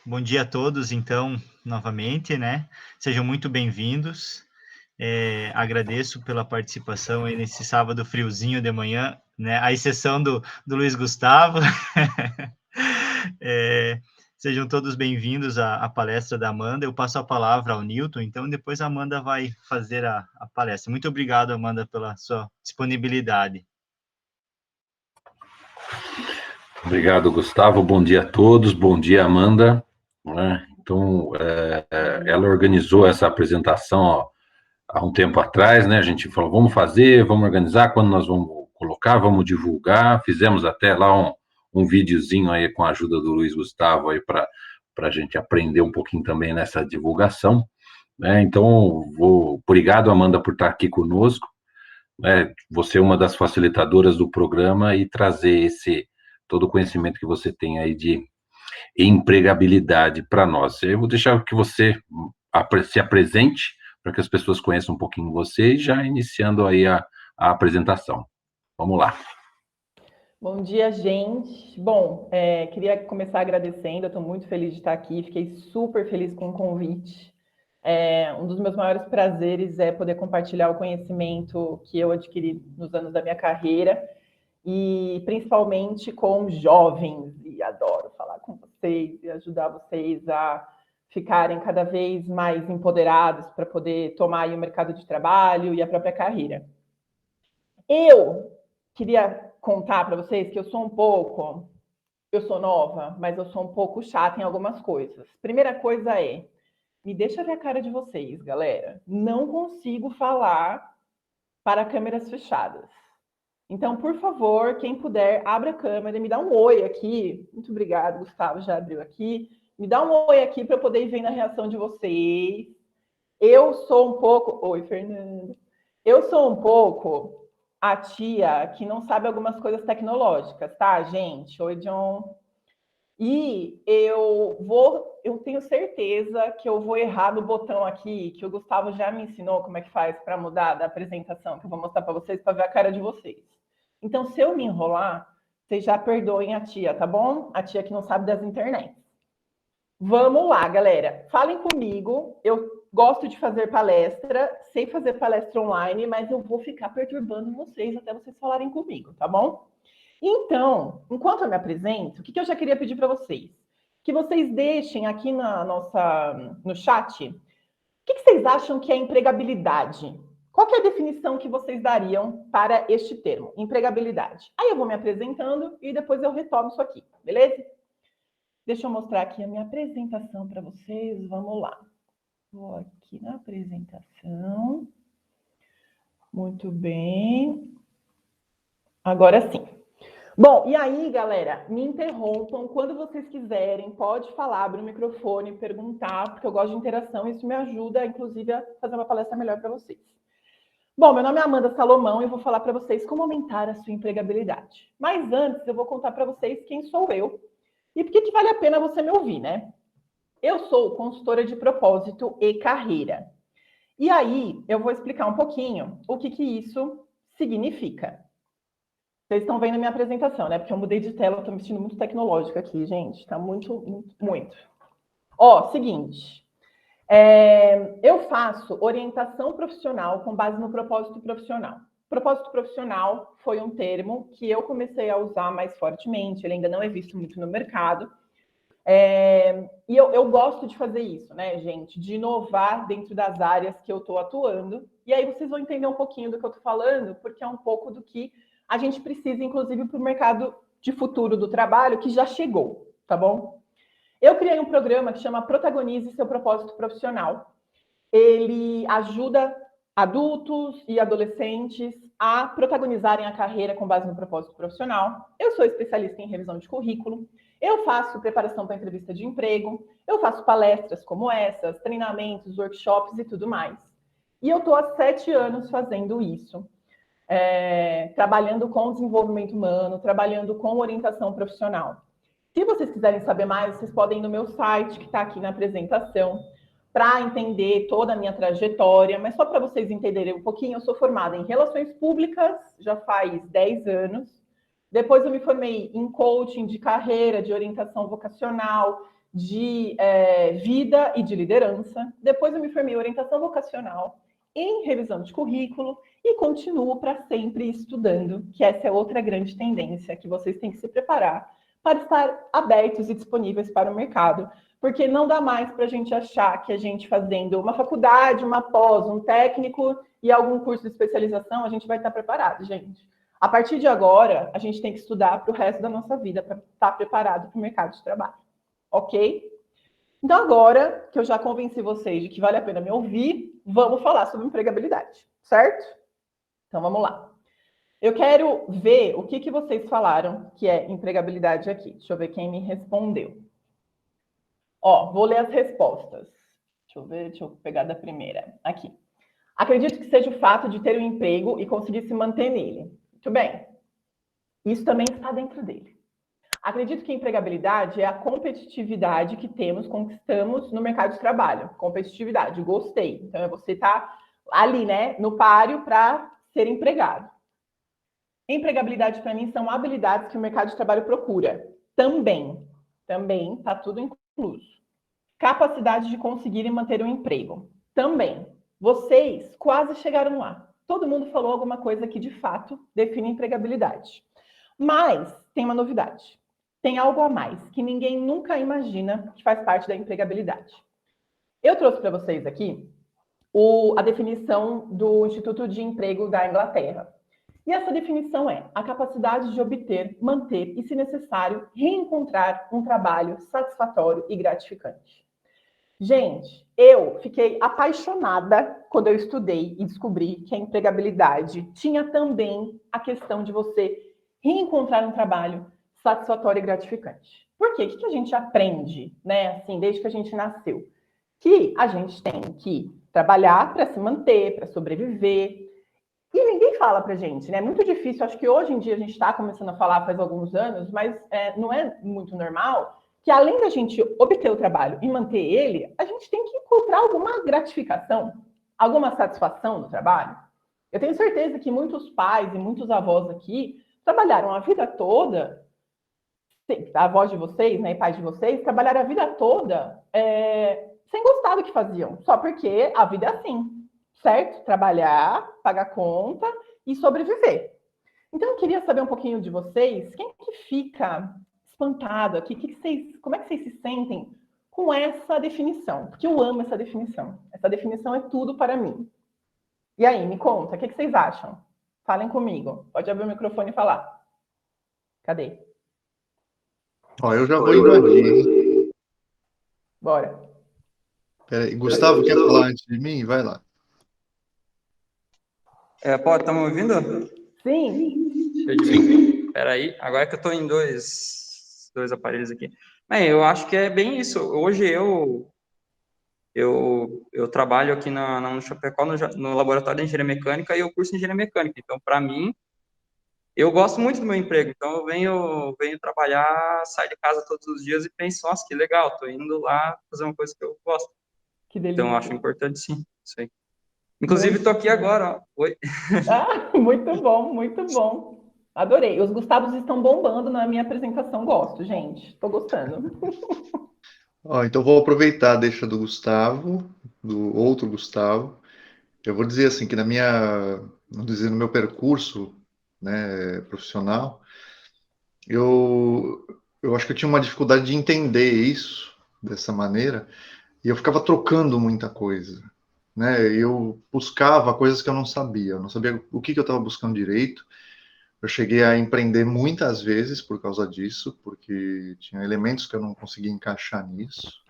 Bom dia a todos, então, novamente, né? Sejam muito bem-vindos. Agradeço pela participação aí nesse sábado friozinho de manhã, né? À exceção do Luiz Gustavo. Sejam todos bem-vindos à palestra da Amanda. Eu passo a palavra ao Newton, então depois a Amanda vai fazer a palestra. Muito obrigado, Amanda, pela sua disponibilidade. Obrigado, Gustavo. Bom dia a todos. Bom dia, Amanda. Então, ela organizou essa apresentação há um tempo atrás, né? A gente falou, vamos fazer, vamos organizar, quando nós vamos colocar, vamos divulgar. Fizemos até lá um videozinho aí com a ajuda do Luiz Gustavo aí para a gente aprender um pouquinho também nessa divulgação, né? Então, obrigado, Amanda, por estar aqui conosco. Você é uma das facilitadoras do programa e trazer todo o conhecimento que você tem aí de empregabilidade para nós. Eu vou deixar que você se apresente para que as pessoas conheçam um pouquinho você e já iniciando aí a apresentação. Vamos lá. Bom dia, gente. Bom, queria começar agradecendo, eu estou muito feliz de estar aqui, fiquei super feliz com o convite. Um dos meus maiores prazeres é poder compartilhar o conhecimento que eu adquiri nos anos da minha carreira, e principalmente com jovens, e adoro falar com vocês e ajudar vocês a ficarem cada vez mais empoderados para poder tomar aí o mercado de trabalho e a própria carreira. Eu queria contar para vocês que eu sou nova, mas eu sou um pouco chata em algumas coisas. Primeira coisa me deixa ver a cara de vocês, galera. Não consigo falar para câmeras fechadas. Então, por favor, quem puder, abra a câmera e me dá um oi aqui. Muito obrigada, Gustavo, já abriu aqui. Me dá um oi aqui para eu poder ir vendo a reação de vocês. Eu sou um pouco... Oi, Fernanda. Eu sou um pouco a tia que não sabe algumas coisas tecnológicas, tá, gente? Oi, John. E eu tenho certeza que eu vou errar no botão aqui, que o Gustavo já me ensinou como é que faz para mudar da apresentação, que eu vou mostrar para vocês, para ver a cara de vocês. Então, se eu me enrolar, vocês já perdoem a tia, tá bom? A tia que não sabe das internets. Vamos lá, galera. Falem comigo. Eu gosto de fazer palestra, sei fazer palestra online, mas eu vou ficar perturbando vocês até vocês falarem comigo, tá bom? Então, enquanto eu me apresento, o que eu já queria pedir para vocês? Que vocês deixem aqui no chat o que vocês acham que é empregabilidade? Qual que é a definição que vocês dariam para este termo, empregabilidade? Aí eu vou me apresentando e depois eu retomo isso aqui, beleza? Deixa eu mostrar aqui a minha apresentação para vocês. Vamos lá. Vou aqui na apresentação. Muito bem. Agora sim. Bom, e aí, galera, me interrompam quando vocês quiserem, pode falar, abrir o microfone, perguntar, porque eu gosto de interação, isso me ajuda, inclusive, a fazer uma palestra melhor para vocês. Bom, meu nome é Amanda Salomão e eu vou falar para vocês como aumentar a sua empregabilidade. Mas antes, eu vou contar para vocês quem sou eu e por que vale a pena você me ouvir, né? Eu sou consultora de propósito e carreira. E aí, eu vou explicar um pouquinho o que isso significa. Vocês estão vendo a minha apresentação, né? Porque eu mudei de tela, eu estou me sentindo muito tecnológica aqui, gente. Tá muito. Ó, seguinte. Eu faço orientação profissional com base no propósito profissional. Propósito profissional foi um termo que eu comecei a usar mais fortemente, ele ainda não é visto muito no mercado. E eu gosto de fazer isso, né, gente? De inovar dentro das áreas que eu estou atuando. E aí vocês vão entender um pouquinho do que eu estou falando, porque é um pouco do que a gente precisa, inclusive, para o mercado de futuro do trabalho, que já chegou, tá bom? Eu criei um programa que chama Protagonize Seu Propósito Profissional. Ele ajuda adultos e adolescentes a protagonizarem a carreira com base no propósito profissional. Eu sou especialista em revisão de currículo, eu faço preparação para entrevista de emprego, eu faço palestras como essas, treinamentos, workshops e tudo mais. E eu estou há 7 anos fazendo isso. Trabalhando com desenvolvimento humano, trabalhando com orientação profissional. Se vocês quiserem saber mais, vocês podem ir no meu site, que está aqui na apresentação, para entender toda a minha trajetória, mas só para vocês entenderem um pouquinho, eu sou formada em Relações Públicas, já faz 10 anos. Depois eu me formei em coaching de carreira, de orientação vocacional, de vida e de liderança. Depois eu me formei em orientação vocacional, em revisão de currículo e continuo para sempre estudando, que essa é outra grande tendência que vocês têm que se preparar para estar abertos e disponíveis para o mercado, porque não dá mais para a gente achar que a gente fazendo uma faculdade, uma pós, um técnico e algum curso de especialização, a gente vai estar preparado, gente. A partir de agora, a gente tem que estudar para o resto da nossa vida, para estar preparado para o mercado de trabalho, ok? Então agora que eu já convenci vocês de que vale a pena me ouvir, vamos falar sobre empregabilidade, certo? Então vamos lá. Eu quero ver o que vocês falaram que é empregabilidade aqui. Deixa eu ver quem me respondeu. Ó, vou ler as respostas. Deixa eu pegar da primeira. Aqui. Acredito que seja o fato de ter um emprego e conseguir se manter nele. Muito bem. Isso também está dentro dele. Acredito que a empregabilidade é a competitividade que conquistamos no mercado de trabalho. Competitividade, gostei. Então, é você estar ali, né, no páreo para ser empregado. Empregabilidade, para mim, são habilidades que o mercado de trabalho procura. Também está tudo incluso. Capacidade de conseguir e manter um emprego. Também. Vocês quase chegaram lá. Todo mundo falou alguma coisa que, de fato, define empregabilidade. Mas tem uma novidade. Tem algo a mais que ninguém nunca imagina que faz parte da empregabilidade. Eu trouxe para vocês aqui a definição do Instituto de Emprego da Inglaterra. E essa definição é a capacidade de obter, manter e, se necessário, reencontrar um trabalho satisfatório e gratificante. Gente, eu fiquei apaixonada quando eu estudei e descobri que a empregabilidade tinha também a questão de você reencontrar um trabalho satisfatório e gratificante. Por quê? O que a gente aprende, né, assim, desde que a gente nasceu? Que a gente tem que trabalhar para se manter, para sobreviver. E ninguém fala pra gente, né? É muito difícil, acho que hoje em dia a gente está começando a falar faz alguns anos, mas não é muito normal que além da gente obter o trabalho e manter ele, a gente tem que encontrar alguma gratificação, alguma satisfação no trabalho. Eu tenho certeza que muitos pais e muitos avós aqui trabalharam a vida toda, a avós de vocês, né, e pais de vocês, trabalharam a vida toda sem gostar do que faziam, só porque a vida é assim. Certo? Trabalhar, pagar conta e sobreviver. Então, eu queria saber um pouquinho de vocês. Quem que fica espantado aqui? Como é que vocês se sentem com essa definição? Porque eu amo essa definição. Essa definição é tudo para mim. E aí, me conta, o que vocês acham? Falem comigo. Pode abrir o microfone e falar. Cadê? Ó, eu já vou invadir. Bora. Peraí, Gustavo quer falar antes de mim? Vai lá. Tá me ouvindo? Sim. Peraí, agora que eu estou em dois aparelhos aqui. Bem, eu acho que é bem isso. Hoje eu trabalho aqui no Chapecó, no laboratório de engenharia mecânica, e eu curso engenharia mecânica. Então, para mim, eu gosto muito do meu emprego. Então, eu venho trabalhar, saio de casa todos os dias e penso, nossa, que legal, estou indo lá fazer uma coisa que eu gosto. Que delícia. Então, eu acho importante, sim, isso aí. Inclusive, estou aqui agora, ó. Oi. Muito bom, muito bom. Adorei. Os Gustavos estão bombando na minha apresentação. Gosto, gente. Estou gostando. Ó, então vou aproveitar a deixa do Gustavo, do outro Gustavo. Eu vou dizer assim que no meu percurso, né, profissional, eu acho que eu tinha uma dificuldade de entender isso dessa maneira, e eu ficava trocando muita coisa. Né, eu buscava coisas que eu não sabia o que eu estava buscando direito. Eu cheguei a empreender muitas vezes por causa disso, porque tinha elementos que eu não conseguia encaixar nisso.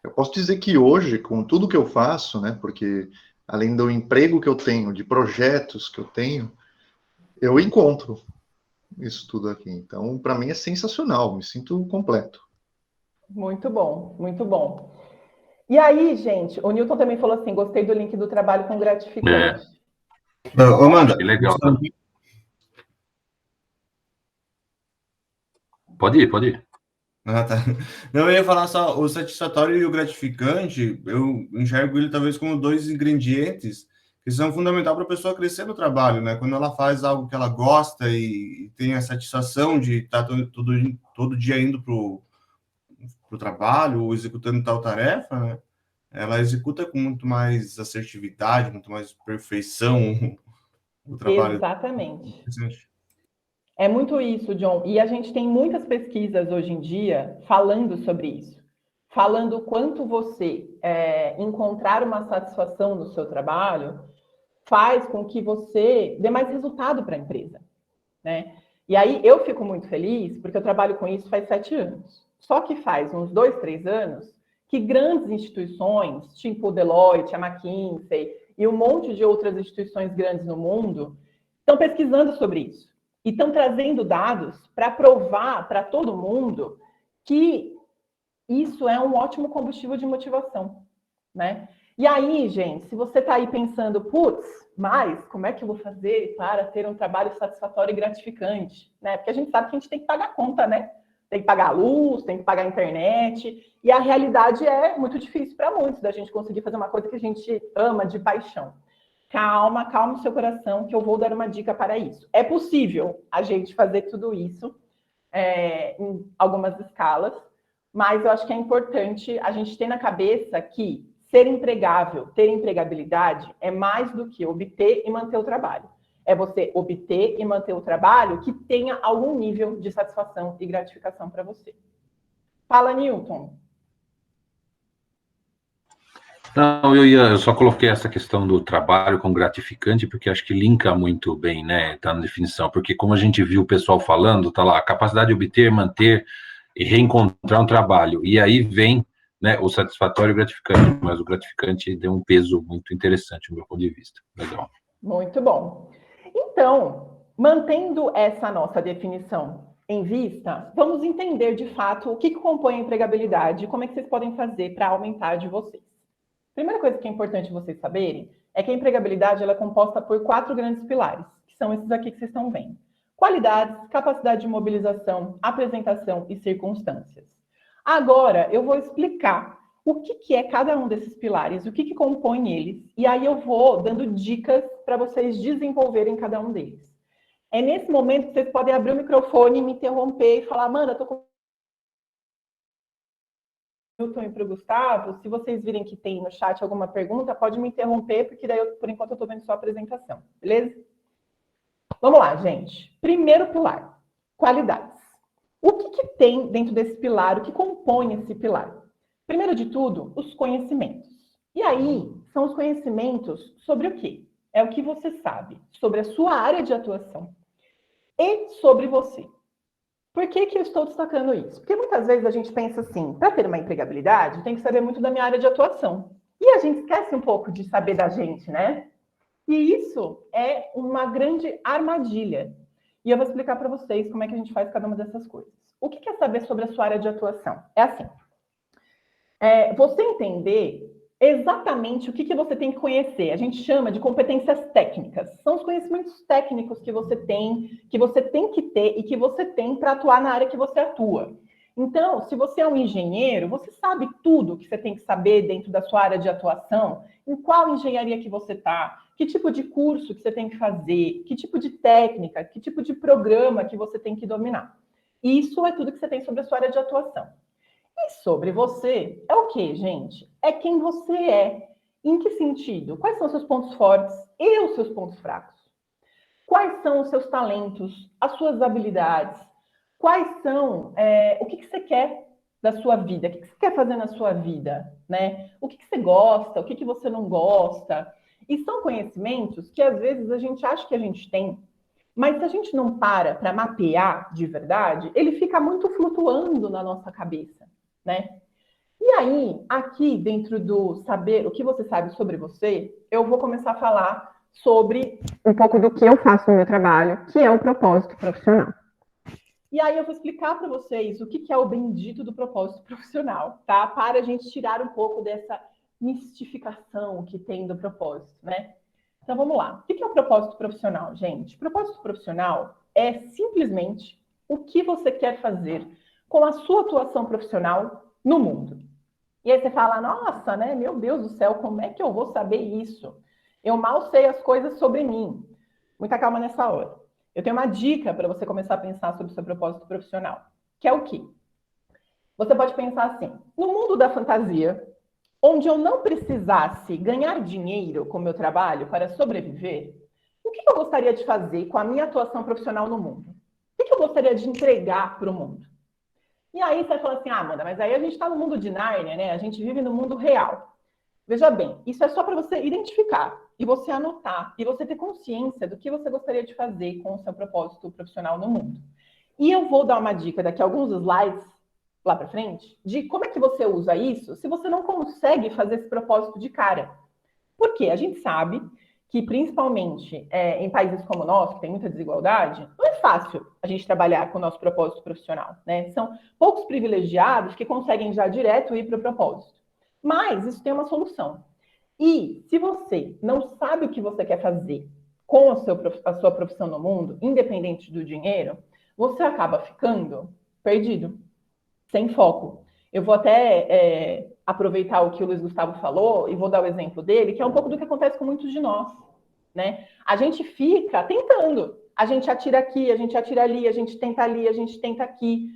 Eu posso dizer que hoje, com tudo que eu faço, né, porque além do emprego que eu tenho, de projetos que eu tenho, eu encontro isso tudo aqui. Então, para mim é sensacional, me sinto completo. Muito bom, muito bom. E aí, gente, o Newton também falou assim, gostei do link do trabalho com gratificante. Ô, Amanda, que legal. Pode ir. Ah, tá. Não, eu ia falar só, o satisfatório e o gratificante, eu enxergo ele talvez como dois ingredientes que são fundamentais para a pessoa crescer no trabalho, né? Quando ela faz algo que ela gosta e tem a satisfação de estar todo dia indo o trabalho, ou executando tal tarefa, né, ela executa com muito mais assertividade, muito mais perfeição o trabalho. Exatamente. É muito isso, John. E a gente tem muitas pesquisas hoje em dia falando sobre isso. Falando o quanto você encontrar uma satisfação no seu trabalho faz com que você dê mais resultado para a empresa, né? E aí eu fico muito feliz porque eu trabalho com isso faz 7 anos. Só que faz uns 2, 3 anos que grandes instituições, tipo o Deloitte, a McKinsey e um monte de outras instituições grandes no mundo, estão pesquisando sobre isso. E estão trazendo dados para provar para todo mundo que isso é um ótimo combustível de motivação, né? E aí, gente, se você está aí pensando, putz, mas como é que eu vou fazer para ter um trabalho satisfatório e gratificante, né? Porque a gente sabe que a gente tem que pagar a conta, né? Tem que pagar a luz, tem que pagar a internet, e a realidade é muito difícil para muitos da gente conseguir fazer uma coisa que a gente ama de paixão. Calma, calma o seu coração, que eu vou dar uma dica para isso. É possível a gente fazer tudo isso em algumas escalas, mas eu acho que é importante a gente ter na cabeça que ser empregável, ter empregabilidade, é mais do que obter e manter o trabalho. É você obter e manter o trabalho que tenha algum nível de satisfação e gratificação para você. Fala, Newton. Não, eu só coloquei essa questão do trabalho com gratificante, porque acho que linka muito bem, né? Tá na definição, porque como a gente viu o pessoal falando, tá lá, a capacidade de obter, manter e reencontrar um trabalho. E aí vem, né, o satisfatório e o gratificante, mas o gratificante deu um peso muito interessante, do meu ponto de vista. Legal. Muito bom. Então, mantendo essa nossa definição em vista, vamos entender de fato o que compõe a empregabilidade e como é que vocês podem fazer para aumentar de vocês. Primeira coisa que é importante vocês saberem é que a empregabilidade ela é composta por 4 grandes pilares, que são esses aqui que vocês estão vendo. Qualidades, capacidade de mobilização, apresentação e circunstâncias. Agora, eu vou explicar o que é cada um desses pilares, o que compõe eles, e aí eu vou dando dicas para vocês desenvolverem cada um deles. É nesse momento que vocês podem abrir o microfone, me interromper e falar, Amanda, estou com Newton e para o Gustavo. Se vocês virem que tem no chat alguma pergunta, pode me interromper, porque daí, por enquanto, eu estou vendo só a apresentação, beleza? Vamos lá, gente. Primeiro pilar, qualidades. O que tem dentro desse pilar, o que compõe esse pilar? Primeiro de tudo, os conhecimentos. E aí, são os conhecimentos sobre o quê? É o que você sabe sobre a sua área de atuação e sobre você. Por que eu estou destacando isso? Porque muitas vezes a gente pensa assim, para ter uma empregabilidade, tem que saber muito da minha área de atuação. E a gente esquece um pouco de saber da gente, né? E isso é uma grande armadilha. E eu vou explicar para vocês como é que a gente faz cada uma dessas coisas. O que é saber sobre a sua área de atuação? É assim, você entender exatamente o que você tem que conhecer. A gente chama de competências técnicas. São os conhecimentos técnicos que você tem que ter e que você tem para atuar na área que você atua. Então, se você é um engenheiro, você sabe tudo que você tem que saber dentro da sua área de atuação, em qual engenharia que você está, que tipo de curso que você tem que fazer, que tipo de técnica, que tipo de programa que você tem que dominar. Isso é tudo que você tem sobre a sua área de atuação. E sobre você, é o que, gente? É quem você é. Em que sentido? Quais são os seus pontos fortes e os seus pontos fracos? Quais são os seus talentos, as suas habilidades? Quais são, o que você quer da sua vida? O que você quer fazer na sua vida? Né? O que você gosta? O que você não gosta? E são conhecimentos que, às vezes, a gente acha que a gente tem, mas se a gente não para mapear de verdade, ele fica muito flutuando na nossa cabeça, né? E aí, aqui dentro do saber o que você sabe sobre você, eu vou começar a falar sobre um pouco do que eu faço no meu trabalho, que é o propósito profissional. E aí eu vou explicar para vocês o que é o bendito do propósito profissional, tá? Para a gente tirar um pouco dessa mistificação que tem do propósito, né? Então vamos lá. O que é o propósito profissional, gente? O propósito profissional é simplesmente o que você quer fazer com a sua atuação profissional no mundo. E aí você fala, nossa, né? Meu Deus do céu, como é que eu vou saber isso? Eu mal sei as coisas sobre mim. Muita calma nessa hora. Eu tenho uma dica para você começar a pensar sobre o seu propósito profissional, que é o quê? Você pode pensar assim, no mundo da fantasia, onde eu não precisasse ganhar dinheiro com o meu trabalho para sobreviver, o que eu gostaria de fazer com a minha atuação profissional no mundo? O que eu gostaria de entregar para o mundo? E aí você vai falar assim, Amanda, mas aí a gente está no mundo de Nárnia, né? A gente vive no mundo real. Veja bem, isso é só para você identificar e você anotar e você ter consciência do que você gostaria de fazer com o seu propósito profissional no mundo. E eu vou dar uma dica daqui a alguns slides lá para frente de como é que você usa isso se você não consegue fazer esse propósito de cara. Porque a gente sabe que, principalmente em países como o nosso, que tem muita desigualdade, não é fácil a gente trabalhar com o nosso propósito profissional, né? São poucos privilegiados que conseguem já direto ir para o propósito. Mas isso tem uma solução. E se você não sabe o que você quer fazer com a sua profissão no mundo, independente do dinheiro, você acaba ficando perdido, sem foco. Eu vou até aproveitar o que o Luiz Gustavo falou e vou dar o exemplo dele, que é um pouco do que acontece com muitos de nós, né? A gente fica tentando, a gente atira aqui, a gente atira ali, a gente tenta ali, a gente tenta aqui.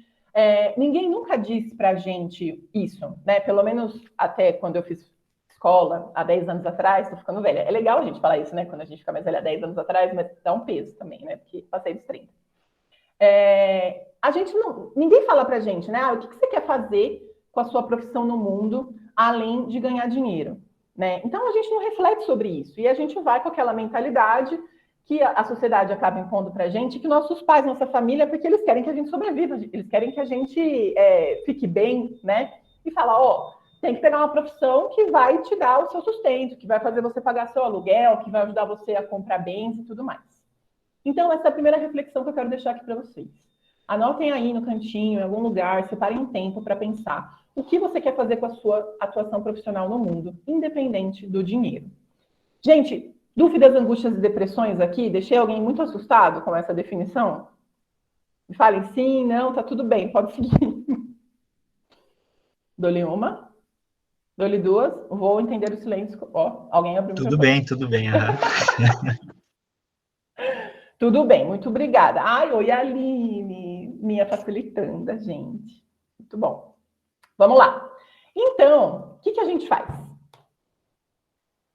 Ninguém nunca disse pra gente isso, né? Pelo menos até quando eu fiz escola, há 10 anos atrás, tô ficando velha. É legal a gente falar isso, né? Quando a gente fica mais velha há 10 anos atrás, mas dá um peso também, né? Porque passei dos 30. A gente ninguém fala pra gente, né? O que você quer fazer com a sua profissão no mundo, além de ganhar dinheiro, né? Então a gente não reflete sobre isso e a gente vai com aquela mentalidade que a sociedade acaba impondo pra gente, que nossos pais, nossa família, porque eles querem que a gente sobreviva, eles querem que a gente fique bem, né? E fala, tem que pegar uma profissão que vai te dar o seu sustento, que vai fazer você pagar seu aluguel, que vai ajudar você a comprar bens e tudo mais. Então, essa é a primeira reflexão que eu quero deixar aqui para vocês. Anotem aí no cantinho, em algum lugar, separem um tempo para pensar o que você quer fazer com a sua atuação profissional no mundo, independente do dinheiro. Gente, dúvidas, angústias e depressões aqui? Deixei alguém muito assustado com essa definição? Me falem sim, não, tá tudo bem, pode seguir. Dou-lhe uma, dou-lhe duas, vou entender o silêncio. Alguém abriu o microfone. Tudo bem. Tudo bem, muito obrigada. Oi, Aline, minha facilitanda, gente. Muito bom. Vamos lá. Então, o que a gente faz?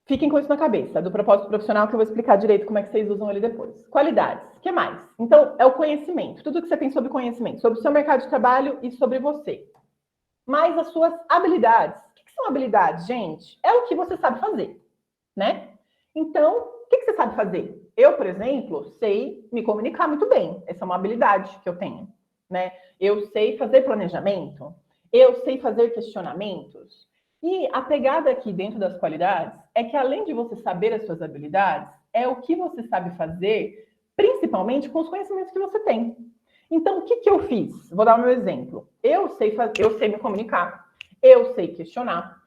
Fiquem com isso na cabeça, do propósito profissional, que eu vou explicar direito como é que vocês usam ele depois. Qualidades, o que mais? Então, é o conhecimento, tudo que você tem sobre conhecimento, sobre o seu mercado de trabalho e sobre você. Mais as suas habilidades. O que são habilidades, gente? É o que você sabe fazer, né? Então, o que você sabe fazer? Eu, por exemplo, sei me comunicar muito bem. Essa é uma habilidade que eu tenho, né? Eu sei fazer planejamento, eu sei fazer questionamentos. E a pegada aqui dentro das qualidades é que, além de você saber as suas habilidades, é o que você sabe fazer, principalmente com os conhecimentos que você tem. Então, o que eu fiz? Vou dar o meu exemplo. Eu sei me comunicar, eu sei questionar,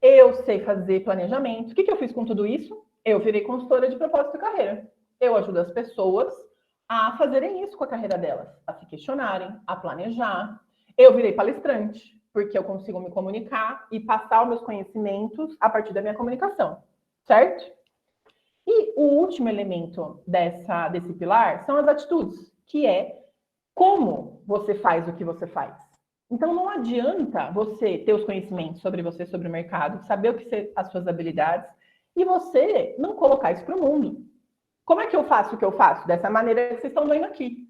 eu sei fazer planejamento. O que eu fiz com tudo isso? Eu virei consultora de propósito de carreira. Eu ajudo as pessoas a fazerem isso com a carreira delas, a se questionarem, a planejar. Eu virei palestrante, porque eu consigo me comunicar e passar os meus conhecimentos a partir da minha comunicação, certo? E o último elemento desse pilar são as atitudes, que é como você faz o que você faz. Então, não adianta você ter os conhecimentos sobre você, sobre o mercado, saber o que são as suas habilidades, e você não colocar isso para o mundo. Como é que eu faço o que eu faço? Dessa maneira que vocês estão vendo aqui,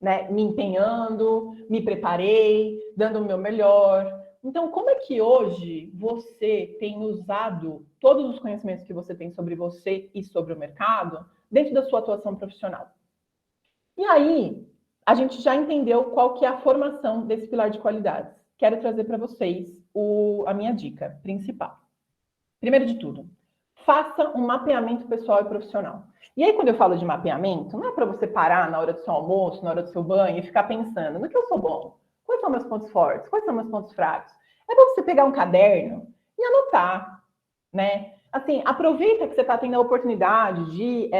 né? Me empenhando, me preparei, dando o meu melhor. Então, como é que hoje você tem usado todos os conhecimentos que você tem sobre você e sobre o mercado dentro da sua atuação profissional? E aí, a gente já entendeu qual que é a formação desse pilar de qualidades. Quero trazer para vocês a minha dica principal. Primeiro de tudo, faça um mapeamento pessoal e profissional. E aí, quando eu falo de mapeamento, não é para você parar na hora do seu almoço, na hora do seu banho e ficar pensando no que eu sou bom, quais são meus pontos fortes, quais são meus pontos fracos. É para você pegar um caderno e anotar, né? Assim, aproveita que você está tendo a oportunidade de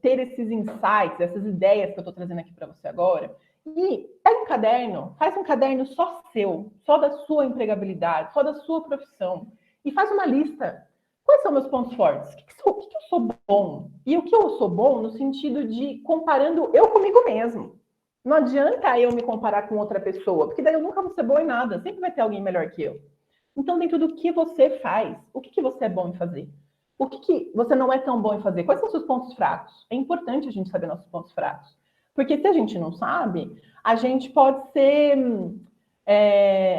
ter esses insights, essas ideias que eu estou trazendo aqui para você agora, e pega um caderno, faz um caderno só seu, só da sua empregabilidade, só da sua profissão, e faz uma lista. Quais são meus pontos fortes? O que eu sou bom? E o que eu sou bom no sentido de comparando eu comigo mesmo. Não adianta eu me comparar com outra pessoa, porque daí eu nunca vou ser boa em nada. Sempre vai ter alguém melhor que eu. Então, dentro do que você faz, o que você é bom em fazer? O que você não é tão bom em fazer? Quais são os seus pontos fracos? É importante a gente saber nossos pontos fracos. Porque se a gente não sabe, a gente pode ser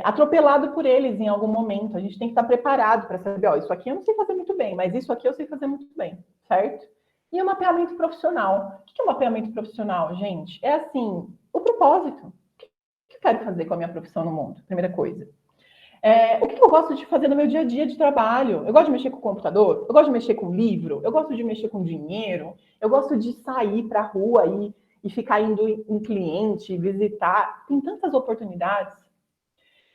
atropelado por eles em algum momento. A gente tem que estar preparado para saber, ó, isso aqui eu não sei fazer muito bem, mas isso aqui eu sei fazer muito bem, certo? E o mapeamento profissional. O que é o mapeamento profissional, gente? É assim, o propósito. O que eu quero fazer com a minha profissão no mundo? Primeira coisa. O que eu gosto de fazer no meu dia a dia de trabalho? Eu gosto de mexer com o computador, eu gosto de mexer com livro, eu gosto de mexer com dinheiro, eu gosto de sair para a rua e ficar indo em cliente, visitar. Tem tantas oportunidades.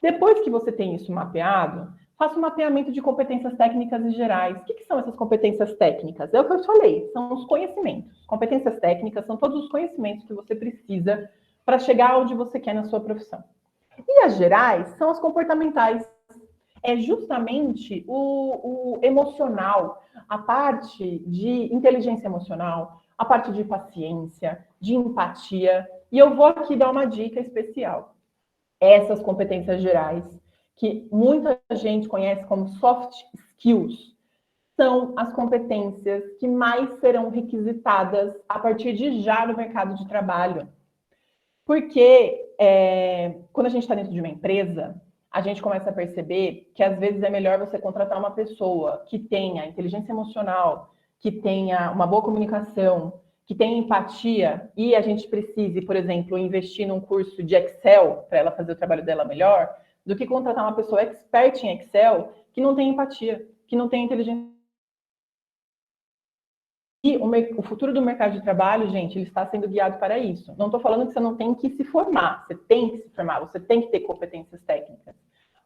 Depois que você tem isso mapeado, faça um mapeamento de competências técnicas e gerais. O que são essas competências técnicas? É o que eu falei, são os conhecimentos. Competências técnicas são todos os conhecimentos que você precisa para chegar onde você quer na sua profissão. E as gerais são as comportamentais. É justamente o emocional, a parte de inteligência emocional, a parte de paciência, de empatia. E eu vou aqui dar uma dica especial. Essas competências gerais, que muita gente conhece como soft skills, são as competências que mais serão requisitadas a partir de já no mercado de trabalho. Porque quando a gente está dentro de uma empresa, a gente começa a perceber que às vezes é melhor você contratar uma pessoa que tenha inteligência emocional, que tenha uma boa comunicação, que tenha empatia, e a gente precise, por exemplo, investir num curso de Excel para ela fazer o trabalho dela melhor, do que contratar uma pessoa expert em Excel que não tem empatia, que não tem inteligência. E o futuro do mercado de trabalho, gente, ele está sendo guiado para isso. Não estou falando que você não tem que se formar, você tem que se formar, você tem que ter competências técnicas.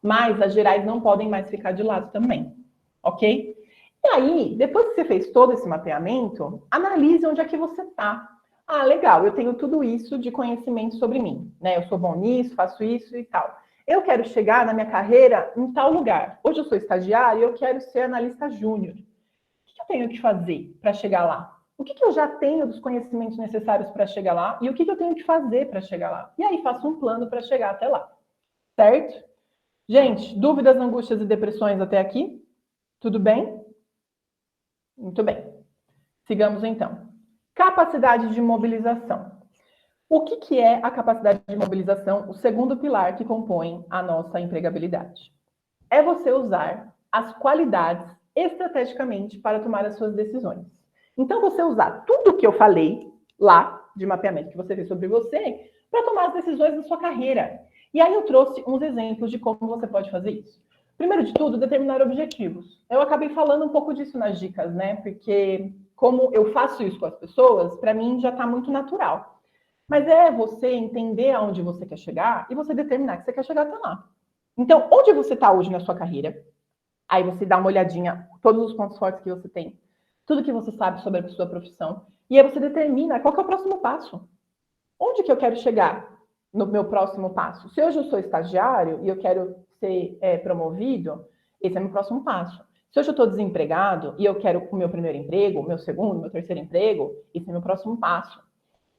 Mas as gerais não podem mais ficar de lado também, ok? E aí, depois que você fez todo esse mapeamento, analise onde é que você está. Ah, legal, eu tenho tudo isso de conhecimento sobre mim, né? Eu sou bom nisso, faço isso e tal. Eu quero chegar na minha carreira em tal lugar. Hoje eu sou estagiário e eu quero ser analista júnior. O que eu tenho que fazer para chegar lá? O que eu já tenho dos conhecimentos necessários para chegar lá? E o que eu tenho que fazer para chegar lá? E aí faço um plano para chegar até lá. Certo? Gente, dúvidas, angústias e depressões até aqui? Tudo bem? Muito bem. Sigamos então. Capacidade de mobilização. O que é a capacidade de mobilização? O segundo pilar que compõe a nossa empregabilidade. É você usar as qualidades estrategicamente para tomar as suas decisões. Então, você usar tudo que eu falei lá, de mapeamento que você fez sobre você, para tomar as decisões da sua carreira. E aí eu trouxe uns exemplos de como você pode fazer isso. Primeiro de tudo, determinar objetivos. Eu acabei falando um pouco disso nas dicas, né? Porque como eu faço isso com as pessoas, para mim já está muito natural. Mas é você entender aonde você quer chegar e você determinar que você quer chegar até lá. Então, onde você está hoje na sua carreira? Aí você dá uma olhadinha, todos os pontos fortes que você tem, tudo que você sabe sobre a sua profissão, e aí você determina qual que é o próximo passo. Onde que eu quero chegar no meu próximo passo? Se hoje eu sou estagiário e eu quero ser promovido, esse é o meu próximo passo. Se hoje eu estou desempregado e eu quero o meu primeiro emprego, o meu segundo, o meu terceiro emprego, esse é o meu próximo passo.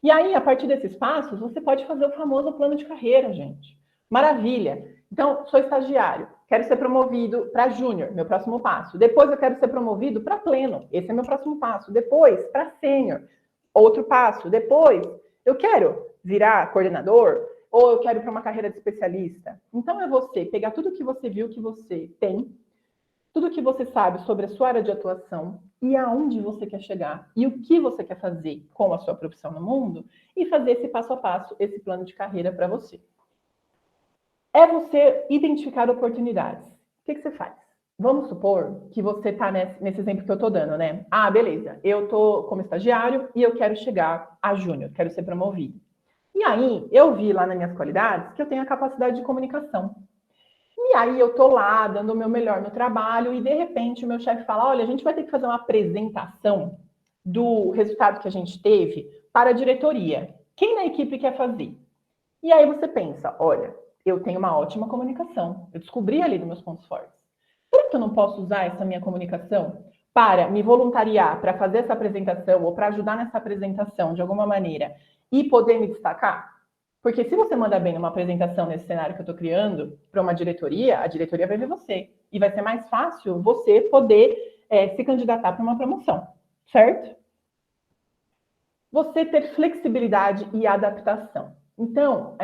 E aí, a partir desses passos, você pode fazer o famoso plano de carreira, gente. Maravilha! Então, sou estagiário, quero ser promovido para júnior, meu próximo passo. Depois eu quero ser promovido para pleno, esse é meu próximo passo. Depois, para sênior, outro passo. Depois, eu quero virar coordenador ou eu quero ir para uma carreira de especialista. Então, é você pegar tudo que você viu que você tem, tudo que você sabe sobre a sua área de atuação e aonde você quer chegar e o que você quer fazer com a sua profissão no mundo e fazer esse passo a passo, esse plano de carreira para você. É você identificar oportunidades. O que você faz? Vamos supor que você está nesse exemplo que eu estou dando, né? Ah, beleza, eu estou como estagiário e eu quero chegar a júnior, quero ser promovido. E aí, eu vi lá nas minhas qualidades que eu tenho a capacidade de comunicação. E aí, eu estou lá, dando o meu melhor no trabalho e, de repente, o meu chefe fala, olha, a gente vai ter que fazer uma apresentação do resultado que a gente teve para a diretoria. Quem na equipe quer fazer? E aí, você pensa, olha, eu tenho uma ótima comunicação. Eu descobri ali dos meus pontos fortes. Será que eu não posso usar essa minha comunicação para me voluntariar, para fazer essa apresentação ou para ajudar nessa apresentação de alguma maneira e poder me destacar? Porque se você mandar bem numa apresentação nesse cenário que eu estou criando para uma diretoria, a diretoria vai ver você. E vai ser mais fácil você poder se candidatar para uma promoção, certo? Você ter flexibilidade e adaptação. Então,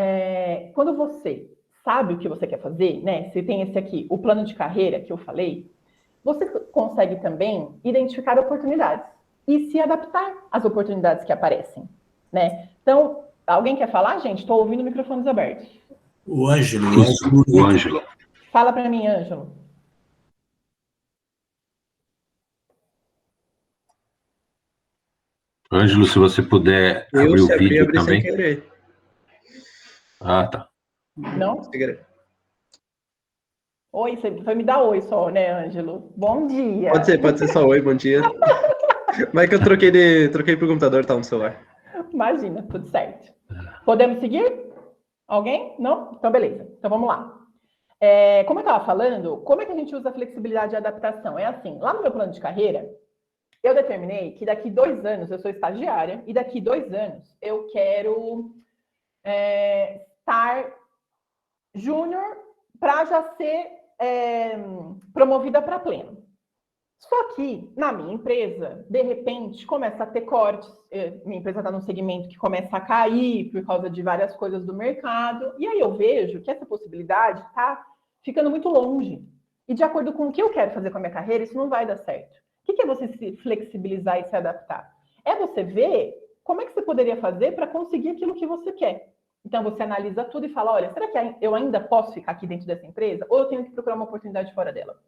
quando você sabe o que você quer fazer, né? Você tem esse aqui, o plano de carreira que eu falei, você consegue também identificar oportunidades e se adaptar às oportunidades que aparecem, né? Então, alguém quer falar, gente? Estou ouvindo microfones abertos. O Ângelo. O Ângelo. Fala para mim, Ângelo. Ângelo, se você puder abrir o vídeo também. Sem querer. Ah, tá. Não? Sem querer. Oi, você foi me dar oi só, né, Ângelo? Bom dia. Pode ser só oi, bom dia. Mas é que eu troquei pro computador, tá no celular. Imagina, tudo certo. Podemos seguir? Alguém? Não? Então, beleza. Então, vamos lá. Como eu estava falando, como é que a gente usa a flexibilidade e adaptação? É assim, lá no meu plano de carreira, eu determinei que daqui 2 anos eu sou estagiária e daqui 2 anos eu quero estar júnior para já ser promovida para pleno. Só que, na minha empresa, de repente, começa a ter cortes. Minha empresa está num segmento que começa a cair por causa de várias coisas do mercado. E aí eu vejo que essa possibilidade está ficando muito longe. E de acordo com o que eu quero fazer com a minha carreira, isso não vai dar certo. O que é você se flexibilizar e se adaptar? É você ver como é que você poderia fazer para conseguir aquilo que você quer. Então, você analisa tudo e fala, olha, será que eu ainda posso ficar aqui dentro dessa empresa? Ou eu tenho que procurar uma oportunidade fora dela?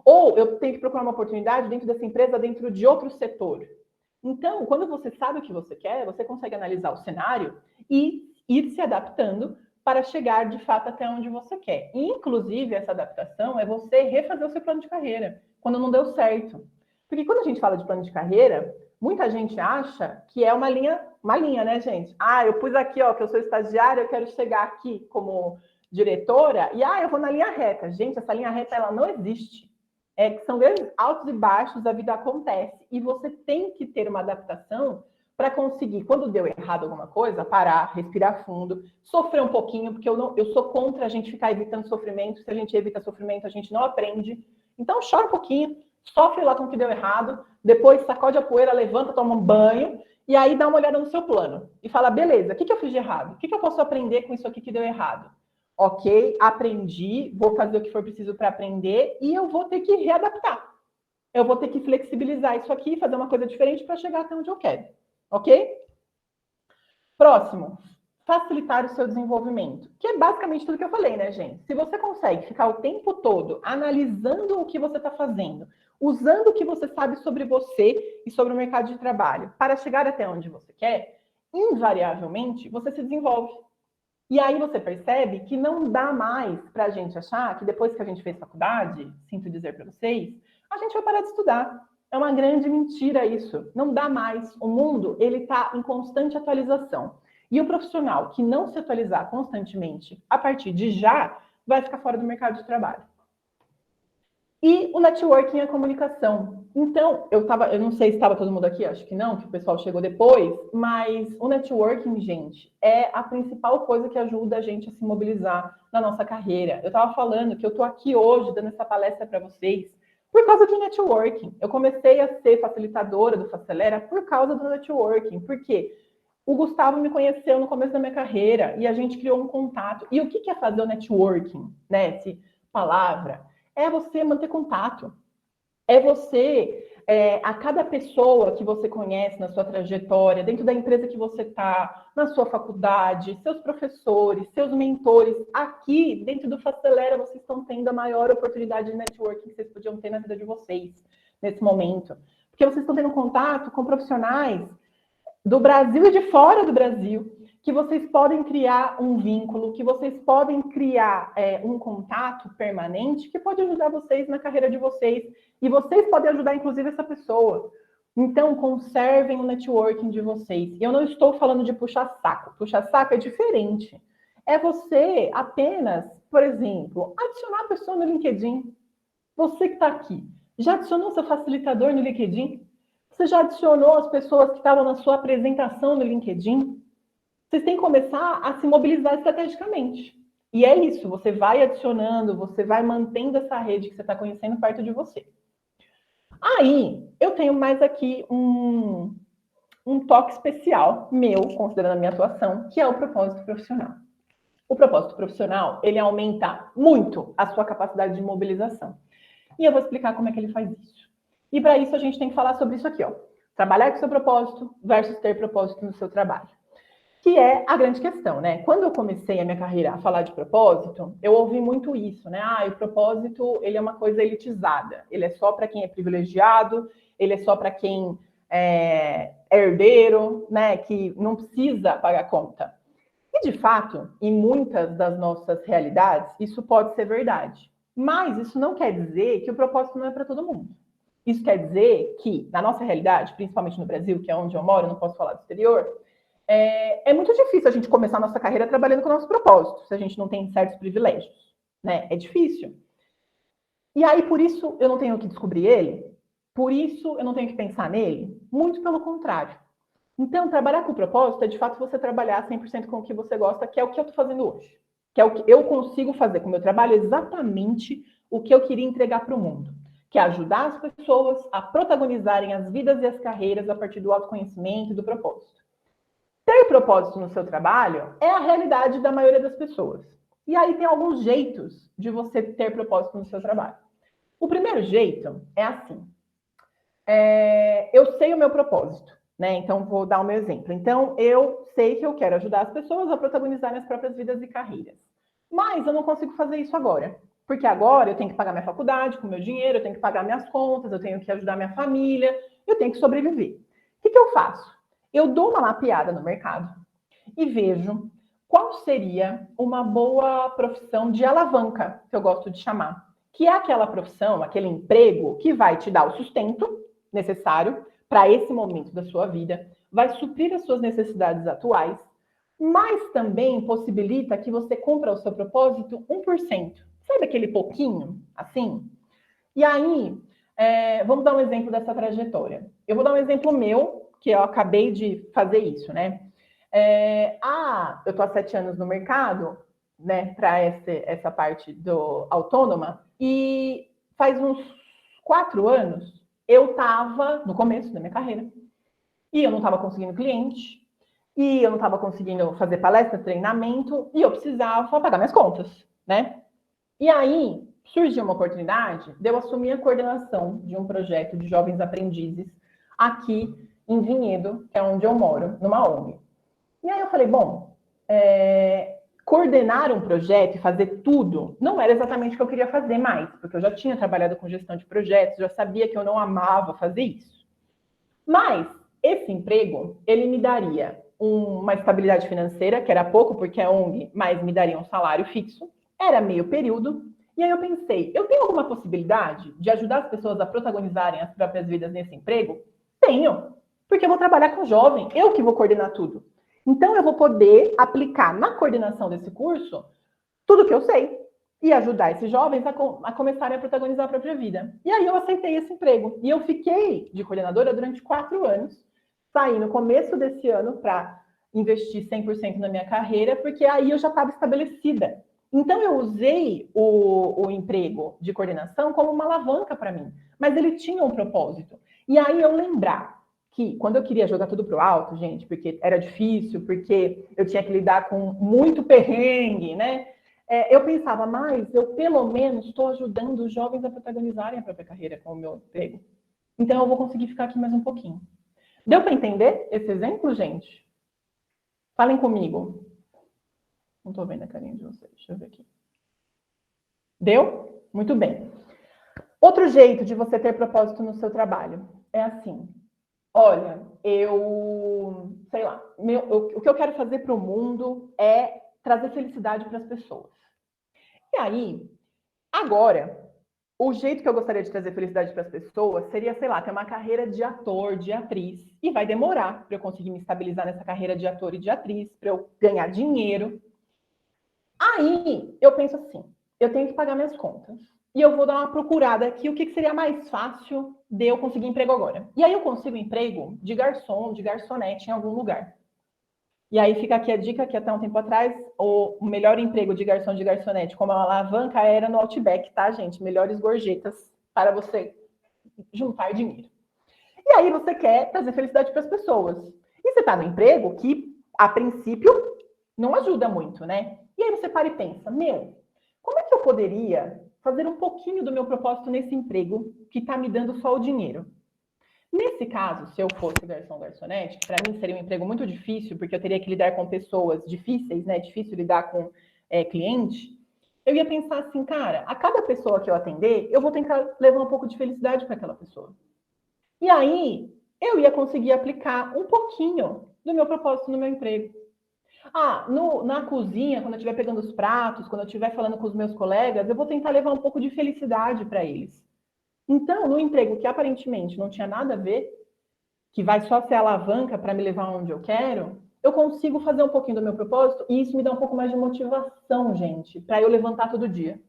Ou eu tenho que procurar uma oportunidade dentro dessa empresa, dentro de outro setor. Então, quando você sabe o que você quer, você consegue analisar o cenário e ir se adaptando para chegar, de fato, até onde você quer. E, inclusive, essa adaptação é você refazer o seu plano de carreira, quando não deu certo. Porque quando a gente fala de plano de carreira, muita gente acha que é uma linha, né, gente? Eu pus aqui, ó, que eu sou estagiária, eu quero chegar aqui como diretora, e eu vou na linha reta. Gente, essa linha reta, ela não existe. Que são grandes altos e baixos, a vida acontece, e você tem que ter uma adaptação para conseguir, quando deu errado alguma coisa, parar, respirar fundo, sofrer um pouquinho, porque eu sou contra a gente ficar evitando sofrimento. Se a gente evita sofrimento, a gente não aprende. Então, chora um pouquinho, sofre lá com o que deu errado, depois sacode a poeira, levanta, toma um banho, e aí dá uma olhada no seu plano. E fala, beleza, o que eu fiz de errado? O que eu posso aprender com isso aqui que deu errado? Ok, aprendi, vou fazer o que for preciso para aprender e eu vou ter que readaptar. Eu vou ter que flexibilizar isso aqui, fazer uma coisa diferente para chegar até onde eu quero. Ok? Próximo, facilitar o seu desenvolvimento. Que é basicamente tudo que eu falei, né, gente? Se você consegue ficar o tempo todo analisando o que você está fazendo, usando o que você sabe sobre você e sobre o mercado de trabalho para chegar até onde você quer, invariavelmente você se desenvolve. E aí você percebe que não dá mais para a gente achar que depois que a gente fez faculdade, sinto dizer para vocês, a gente vai parar de estudar. É uma grande mentira isso. Não dá mais. O mundo, ele está em constante atualização. E o profissional que não se atualizar constantemente a partir de já, vai ficar fora do mercado de trabalho. E o networking e a comunicação. Então, eu não sei se estava todo mundo aqui, acho que não, que o pessoal chegou depois, mas o networking, gente, é a principal coisa que ajuda a gente a se mobilizar na nossa carreira. Eu estava falando que eu estou aqui hoje dando essa palestra para vocês por causa do networking. Eu comecei a ser facilitadora do Facelera por causa do networking. Por quê? O Gustavo me conheceu no começo da minha carreira e a gente criou um contato. E o que é fazer o networking, né? Essa palavra. É você manter contato. É você, a cada pessoa que você conhece na sua trajetória, dentro da empresa que você está, na sua faculdade, seus professores, seus mentores, aqui dentro do Facelera, vocês estão tendo a maior oportunidade de networking que vocês podiam ter na vida de vocês, nesse momento. Porque vocês estão tendo contato com profissionais do Brasil e de fora do Brasil, que vocês podem criar um vínculo, que vocês podem criar um contato permanente que pode ajudar vocês na carreira de vocês. E vocês podem ajudar, inclusive, essa pessoa. Então, conservem o networking de vocês. E eu não estou falando de puxar saco. Puxar saco é diferente. É você apenas, por exemplo, adicionar a pessoa no LinkedIn. Você que está aqui, já adicionou seu facilitador no LinkedIn? Você já adicionou as pessoas que estavam na sua apresentação no LinkedIn? vocês têm que começar a se mobilizar estrategicamente. E é isso, você vai adicionando, você vai mantendo essa rede que você está conhecendo perto de você. Aí, eu tenho mais aqui um toque especial meu, considerando a minha atuação, que é o propósito profissional. O propósito profissional, ele aumenta muito a sua capacidade de mobilização. E eu vou explicar como é que ele faz isso. E para isso a gente tem que falar sobre isso aqui, ó. Trabalhar com o seu propósito versus ter propósito no seu trabalho. Que é a grande questão, né? Quando eu comecei a minha carreira a falar de propósito, eu ouvi muito isso, né? O propósito, ele é uma coisa elitizada. Ele é só para quem é privilegiado, ele é só para quem é herdeiro, né? Que não precisa pagar conta. E, de fato, em muitas das nossas realidades, isso pode ser verdade. Mas isso não quer dizer que o propósito não é para todo mundo. Isso quer dizer que, na nossa realidade, principalmente no Brasil, que é onde eu moro, não posso falar do exterior, é muito difícil a gente começar a nossa carreira trabalhando com o nosso propósito, se a gente não tem certos privilégios, né? É difícil. E aí, por isso, eu não tenho que descobrir ele, por isso eu não tenho que pensar nele, muito pelo contrário. Então, trabalhar com o propósito é, de fato, você trabalhar 100% com o que você gosta, que é o que eu estou fazendo hoje. Que é o que eu consigo fazer com o meu trabalho, exatamente o que eu queria entregar para o mundo. Que é ajudar as pessoas a protagonizarem as vidas e as carreiras a partir do autoconhecimento e do propósito. Ter propósito no seu trabalho é a realidade da maioria das pessoas. E aí tem alguns jeitos de você ter propósito no seu trabalho. O primeiro jeito é assim. Eu sei o meu propósito, né? Então, vou dar o meu exemplo. Então, eu sei que eu quero ajudar as pessoas a protagonizarem as próprias vidas e carreiras. Mas eu não consigo fazer isso agora. Porque agora eu tenho que pagar minha faculdade com meu dinheiro, eu tenho que pagar minhas contas, eu tenho que ajudar minha família, eu tenho que sobreviver. O que eu faço? Eu dou uma mapeada no mercado e vejo qual seria uma boa profissão de alavanca, que eu gosto de chamar. Que é aquela profissão, aquele emprego que vai te dar o sustento necessário para esse momento da sua vida, vai suprir as suas necessidades atuais, mas também possibilita que você cumpra o seu propósito 1%. Sabe aquele pouquinho, assim? E aí, vamos dar um exemplo dessa trajetória. Eu vou dar um exemplo meu, que eu acabei de fazer isso, né? Eu estou há 7 anos no mercado, né, para essa parte do autônoma, e faz uns 4 anos eu estava no começo da minha carreira, e eu não estava conseguindo cliente, e eu não estava conseguindo fazer palestra, treinamento, e eu precisava pagar minhas contas, né? E aí surgiu uma oportunidade de eu assumir a coordenação de um projeto de jovens aprendizes aqui em Vinhedo, que é onde eu moro, numa ONG. E aí eu falei, bom, coordenar um projeto e fazer tudo não era exatamente o que eu queria fazer mais, porque eu já tinha trabalhado com gestão de projetos, já sabia que eu não amava fazer isso. Mas esse emprego, ele me daria uma estabilidade financeira, que era pouco, porque é ONG, mas me daria um salário fixo, era meio período, e aí eu pensei, eu tenho alguma possibilidade de ajudar as pessoas a protagonizarem as próprias vidas nesse emprego? Tenho, porque eu vou trabalhar com jovem, eu que vou coordenar tudo. Então, eu vou poder aplicar na coordenação desse curso tudo que eu sei e ajudar esses jovens a começarem a protagonizar a própria vida. E aí eu aceitei esse emprego. E eu fiquei de coordenadora durante 4 anos, saí no começo desse ano para investir 100% na minha carreira, porque aí eu já estava estabelecida. Então, eu usei o emprego de coordenação como uma alavanca para mim. Mas ele tinha um propósito. E aí eu lembrar que quando eu queria jogar tudo pro alto, gente, porque era difícil, porque eu tinha que lidar com muito perrengue, né? Eu pensava, mas eu pelo menos estou ajudando os jovens a protagonizarem a própria carreira com o meu emprego. Então eu vou conseguir ficar aqui mais um pouquinho. Deu para entender esse exemplo, gente? Falem comigo. Não estou vendo a carinha de vocês. Deixa eu ver aqui. Deu? Muito bem. Outro jeito de você ter propósito no seu trabalho é assim. Olha, sei lá, o que eu quero fazer para o mundo é trazer felicidade para as pessoas. E aí, agora, o jeito que eu gostaria de trazer felicidade para as pessoas seria, sei lá, ter uma carreira de ator, de atriz. E vai demorar para eu conseguir me estabilizar nessa carreira de ator e de atriz, para eu ganhar dinheiro. Aí, eu penso assim, eu tenho que pagar minhas contas. E eu vou dar uma procurada aqui, o que seria mais fácil de eu conseguir emprego agora. E aí eu consigo emprego de garçom, de garçonete em algum lugar. E aí fica aqui a dica que até um tempo atrás, o melhor emprego de garçom de garçonete como uma alavanca era no Outback, tá, gente? Melhores gorjetas para você juntar dinheiro. E aí você quer trazer felicidade para as pessoas. E você está no emprego que, a princípio, não ajuda muito, né? E aí você para e pensa, como é que eu poderia fazer um pouquinho do meu propósito nesse emprego que está me dando só o dinheiro? Nesse caso, se eu fosse garçom garçonete, para mim seria um emprego muito difícil, porque eu teria que lidar com pessoas difíceis, né? Difícil lidar com cliente. Eu ia pensar assim, cara, a cada pessoa que eu atender, eu vou tentar levar um pouco de felicidade para aquela pessoa. E aí, eu ia conseguir aplicar um pouquinho do meu propósito no meu emprego. Na cozinha, quando eu estiver pegando os pratos, quando eu estiver falando com os meus colegas, eu vou tentar levar um pouco de felicidade para eles. Então, no emprego que aparentemente não tinha nada a ver, que vai só ser alavanca para me levar onde eu quero, eu consigo fazer um pouquinho do meu propósito e isso me dá um pouco mais de motivação, gente, para eu levantar todo dia.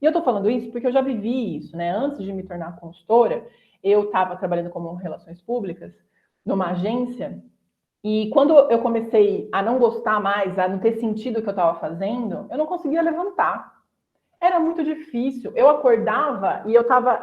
E eu estou falando isso porque eu já vivi isso, né? Antes de me tornar consultora, eu estava trabalhando como relações públicas numa agência e quando eu comecei a não gostar mais, a não ter sentido o que eu estava fazendo, eu não conseguia levantar. Era muito difícil. Eu acordava e eu estava...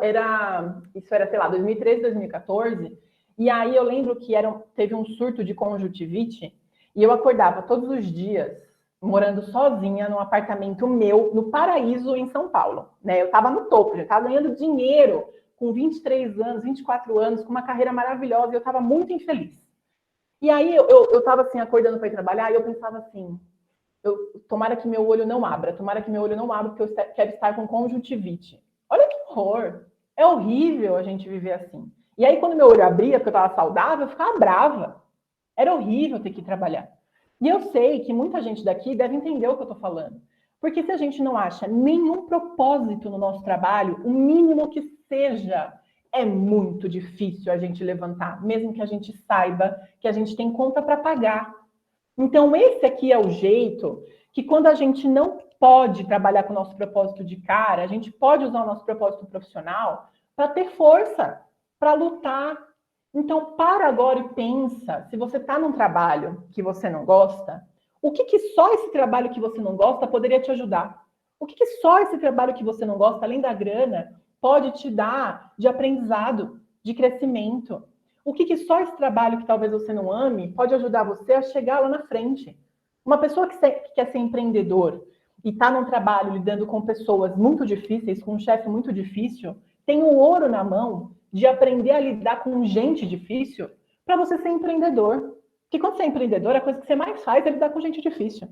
Isso era, sei lá, 2013, 2014. E aí eu lembro que teve um surto de conjuntivite e eu acordava todos os dias morando sozinha num apartamento meu, no Paraíso, em São Paulo. Né? Eu estava no topo, já estava ganhando dinheiro com 23 anos, 24 anos, com uma carreira maravilhosa e eu estava muito infeliz. E aí eu estava assim, acordando para ir trabalhar e eu pensava assim... tomara que meu olho não abra, porque eu quero estar com conjuntivite. Olha que horror! É horrível a gente viver assim. E aí, quando meu olho abria, porque eu estava saudável, eu ficava brava. Era horrível ter que trabalhar. E eu sei que muita gente daqui deve entender o que eu estou falando. Porque se a gente não acha nenhum propósito no nosso trabalho, o mínimo que seja, é muito difícil a gente levantar, mesmo que a gente saiba que a gente tem conta para pagar. Então, esse aqui é o jeito que quando a gente não pode trabalhar com o nosso propósito de cara, a gente pode usar o nosso propósito profissional para ter força, para lutar. Então, para agora e pensa, se você está num trabalho que você não gosta, o que só esse trabalho que você não gosta poderia te ajudar? O que só esse trabalho que você não gosta, além da grana, pode te dar de aprendizado, de crescimento? O que só esse trabalho que talvez você não ame pode ajudar você a chegar lá na frente? Uma pessoa que quer ser empreendedor e está num trabalho lidando com pessoas muito difíceis, com um chefe muito difícil, tem um ouro na mão de aprender a lidar com gente difícil para você ser empreendedor. Porque quando você é empreendedor, a coisa que você mais faz é lidar com gente difícil.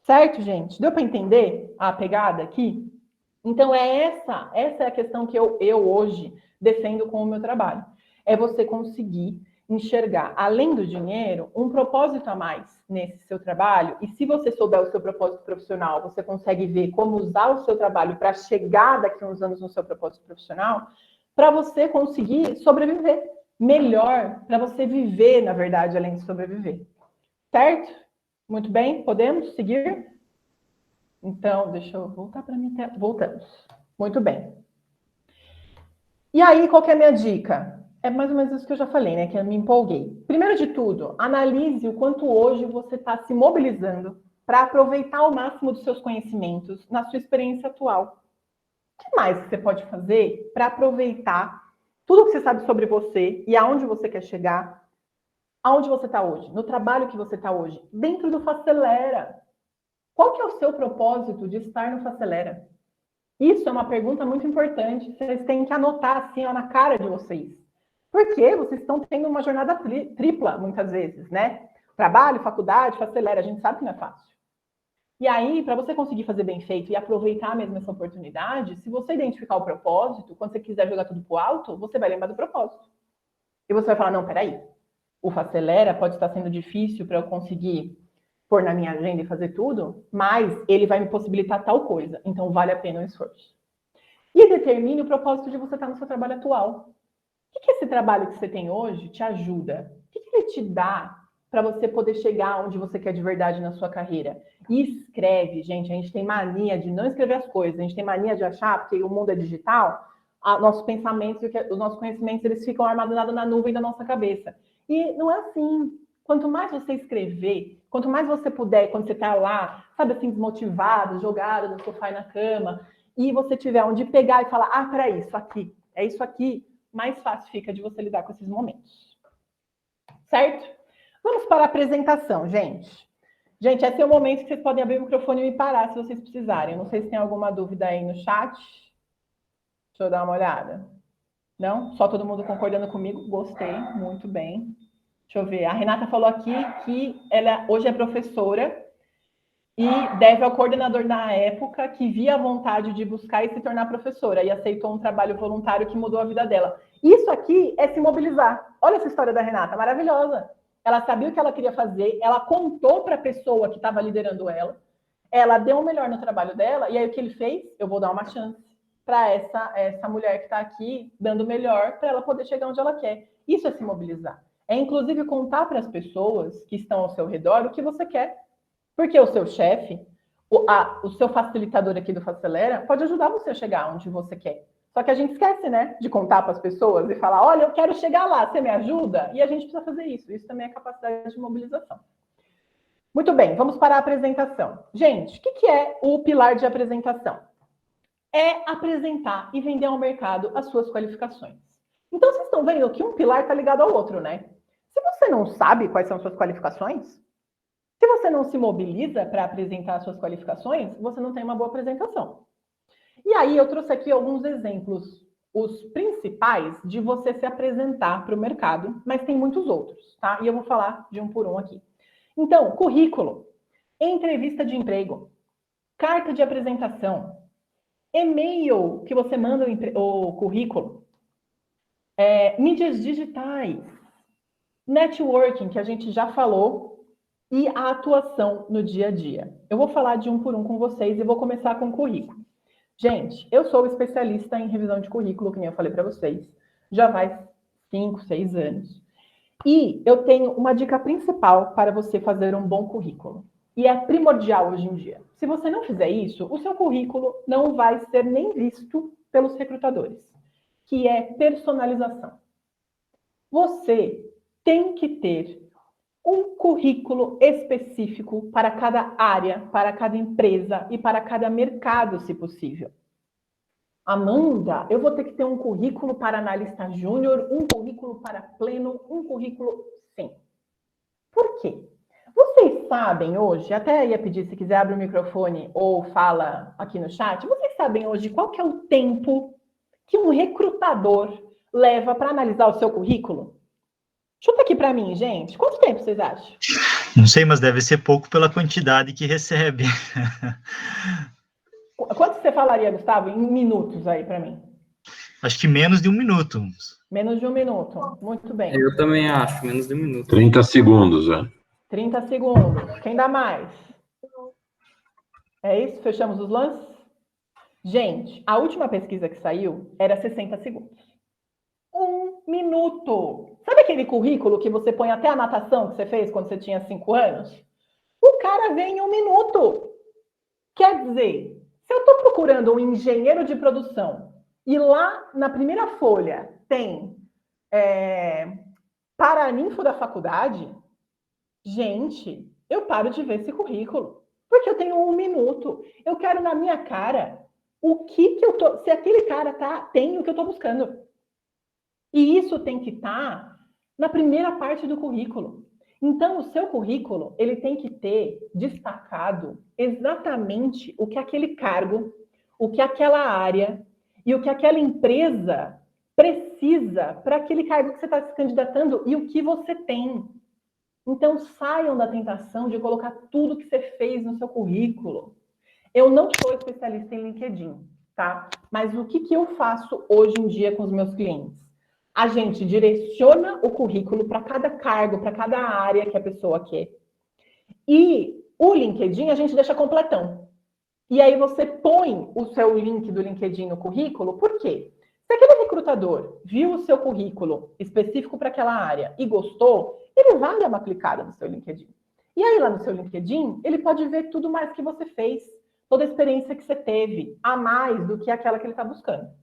Certo, gente? Deu para entender a pegada aqui? Então, essa é a questão que eu hoje defendo com o meu trabalho. É você conseguir enxergar, além do dinheiro, um propósito a mais nesse seu trabalho. E se você souber o seu propósito profissional, você consegue ver como usar o seu trabalho para chegar daqui a uns anos no seu propósito profissional, para você conseguir sobreviver melhor, para você viver, na verdade, além de sobreviver. Certo? Muito bem, podemos seguir? Então, deixa eu voltar para a minha tela. Voltamos. Muito bem. E aí, qual que é a minha dica? É mais ou menos isso que eu já falei, né? Que eu me empolguei. Primeiro de tudo, analise o quanto hoje você está se mobilizando para aproveitar ao máximo dos seus conhecimentos na sua experiência atual. O que mais você pode fazer para aproveitar tudo que você sabe sobre você e aonde você quer chegar, aonde você está hoje, no trabalho que você está hoje, dentro do Facelera? Qual que é o seu propósito de estar no Facelera? Isso é uma pergunta muito importante. Vocês têm que anotar assim, ó, na cara de vocês. Porque vocês estão tendo uma jornada tripla, muitas vezes, né? Trabalho, faculdade, Facelera. A gente sabe que não é fácil. E aí, para você conseguir fazer bem feito e aproveitar mesmo essa oportunidade, se você identificar o propósito, quando você quiser jogar tudo pro alto, você vai lembrar do propósito. E você vai falar, não, peraí. O Facelera pode estar sendo difícil para eu conseguir pôr na minha agenda e fazer tudo, mas ele vai me possibilitar tal coisa. Então, vale a pena o esforço. E determine o propósito de você estar no seu trabalho atual. O que esse trabalho que você tem hoje te ajuda? O que ele te dá para você poder chegar onde você quer de verdade na sua carreira? E escreve, gente. A gente tem mania de não escrever as coisas. A gente tem mania de achar, porque o mundo é digital, nossos pensamentos e os nossos conhecimentos, eles ficam armazenados na nuvem da nossa cabeça. E não é assim. Quanto mais você escrever, quanto mais você puder, quando você está lá, sabe assim, desmotivado, jogado no sofá e na cama, e você tiver onde pegar e falar, peraí, isso aqui, mais fácil fica de você lidar com esses momentos. Certo? Vamos para a apresentação, gente. Gente, esse é o momento que vocês podem abrir o microfone e me parar se vocês precisarem. Eu não sei se tem alguma dúvida aí no chat. Deixa eu dar uma olhada. Não? Só todo mundo concordando comigo? Gostei, muito bem. Deixa eu ver. A Renata falou aqui que ela hoje é professora e deve ao coordenador na época que via a vontade de buscar e se tornar professora e aceitou um trabalho voluntário que mudou a vida dela. Isso aqui é se mobilizar. Olha essa história da Renata, maravilhosa. Ela sabia o que ela queria fazer, ela contou para a pessoa que estava liderando ela deu o melhor no trabalho dela, e aí o que ele fez? Eu vou dar uma chance para essa mulher que está aqui, dando o melhor para ela poder chegar onde ela quer. Isso é se mobilizar. É, inclusive, contar para as pessoas que estão ao seu redor o que você quer. Porque o seu chefe, o seu facilitador aqui do Facelera, pode ajudar você a chegar onde você quer. Só que a gente esquece, né, de contar para as pessoas e falar, olha, eu quero chegar lá, você me ajuda? E a gente precisa fazer isso. Isso também é capacidade de mobilização. Muito bem, vamos para a apresentação. Gente, o que é o pilar de apresentação? É apresentar e vender ao mercado as suas qualificações. Então, vocês estão vendo que um pilar está ligado ao outro, né? Se você não sabe quais são suas qualificações, se você não se mobiliza para apresentar as suas qualificações, você não tem uma boa apresentação. E aí eu trouxe aqui alguns exemplos, os principais de você se apresentar para o mercado, mas tem muitos outros, tá? E eu vou falar de um por um aqui. Então, currículo, entrevista de emprego, carta de apresentação, e-mail que você manda o currículo, mídias digitais, networking, que a gente já falou, e a atuação no dia a dia. Eu vou falar de um por um com vocês e vou começar com o currículo. Gente, eu sou especialista em revisão de currículo, que nem eu falei para vocês, já faz 5, 6 anos. E eu tenho uma dica principal para você fazer um bom currículo. E é primordial hoje em dia. Se você não fizer isso, o seu currículo não vai ser nem visto pelos recrutadores, que é personalização. Você tem que ter um currículo específico para cada área, para cada empresa e para cada mercado, se possível. Amanda, eu vou ter que ter um currículo para analista júnior, um currículo para pleno, um currículo... Sim. Por quê? Vocês sabem hoje, até ia pedir se quiser abre o microfone ou fala aqui no chat, vocês sabem hoje qual que é o tempo que um recrutador leva para analisar o seu currículo? Chuta aqui para mim, gente. Quanto tempo vocês acham? Não sei, mas deve ser pouco pela quantidade que recebe. Quanto você falaria, Gustavo, em minutos aí para mim? Acho que menos de 1 minuto. Menos de 1 minuto. Muito bem. Eu também acho, menos de 1 minuto. 30 segundos, né? 30 segundos. Quem dá mais? É isso? Fechamos os lances? Gente, a última pesquisa que saiu era 60 segundos. 1 minuto. Sabe aquele currículo que você põe até a natação que você fez quando você tinha 5 anos? O cara vem em 1 minuto. Quer dizer, se eu estou procurando um engenheiro de produção e lá na primeira folha tem paraninfo da faculdade, gente, eu paro de ver esse currículo. Porque eu tenho 1 minuto. Eu quero na minha cara o que eu tô... Se aquele cara tem o que eu estou buscando. E isso tem que estar na primeira parte do currículo. Então, o seu currículo, ele tem que ter destacado exatamente o que aquele cargo, o que aquela área e o que aquela empresa precisa para aquele cargo que você está se candidatando e o que você tem. Então, saiam da tentação de colocar tudo que você fez no seu currículo. Eu não sou especialista em LinkedIn, tá? Mas o que eu faço hoje em dia com os meus clientes? A gente direciona o currículo para cada cargo, para cada área que a pessoa quer. E o LinkedIn a gente deixa completão. E aí você põe o seu link do LinkedIn no currículo, por quê? Se aquele recrutador viu o seu currículo específico para aquela área e gostou, ele vai dar uma clicada no seu LinkedIn. E aí lá no seu LinkedIn, ele pode ver tudo mais que você fez, toda a experiência que você teve, a mais do que aquela que ele está buscando.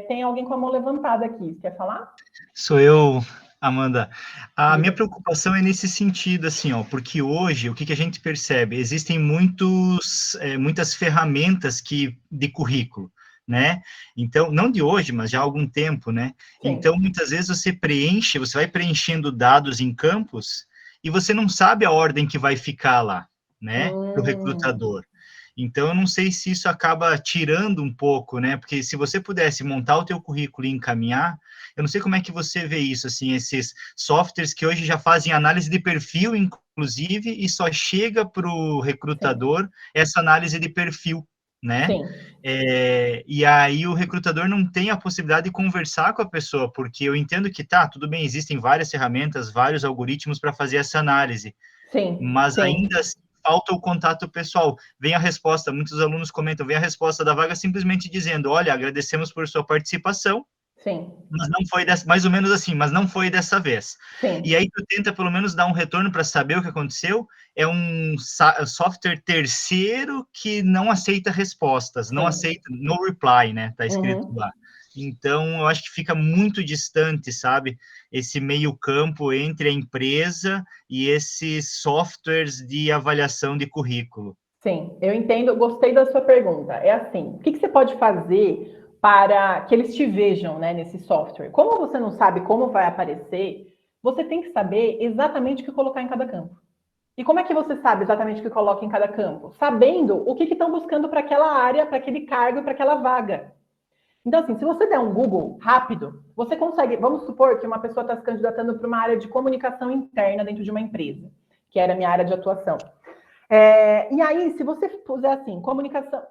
Tem alguém com a mão levantada aqui, quer falar? Sou eu, Amanda, a minha preocupação é nesse sentido, assim, ó, porque hoje, o que que a gente percebe? Existem muitas ferramentas de currículo, né? Então, não de hoje, mas já há algum tempo, né? Sim. Então, muitas vezes você vai preenchendo dados em campos e você não sabe a ordem que vai ficar lá, né? Para o recrutador. Então, eu não sei se isso acaba tirando um pouco, né? Porque se você pudesse montar o teu currículo e encaminhar, eu não sei como é que você vê isso, assim, esses softwares que hoje já fazem análise de perfil, inclusive, e só chega para o recrutador essa análise de perfil, né? Sim. E aí o recrutador não tem a possibilidade de conversar com a pessoa, porque eu entendo que, tudo bem, existem várias ferramentas, vários algoritmos para fazer essa análise, Sim. mas Sim. ainda assim falta o contato pessoal. Vem a resposta, muitos alunos comentam, vem a resposta da vaga simplesmente dizendo, olha, agradecemos por sua participação, Sim. mas não foi mais ou menos assim, mas não foi dessa vez. Sim. E aí tu tenta pelo menos dar um retorno para saber o que aconteceu, é um software terceiro que não aceita respostas, não aceita, no reply, né, tá escrito lá. Então, eu acho que fica muito distante, sabe, esse meio campo entre a empresa e esses softwares de avaliação de currículo. Sim, eu entendo, gostei da sua pergunta. É assim, o que você pode fazer para que eles te vejam, né, nesse software? Como você não sabe como vai aparecer, você tem que saber exatamente o que colocar em cada campo. E como é que você sabe exatamente o que coloca em cada campo? Sabendo o que estão buscando para aquela área, para aquele cargo, para aquela vaga. Então, assim, se você der um Google rápido, você consegue, vamos supor que uma pessoa está se candidatando para uma área de comunicação interna dentro de uma empresa, que era a minha área de atuação. E aí, se você puser assim,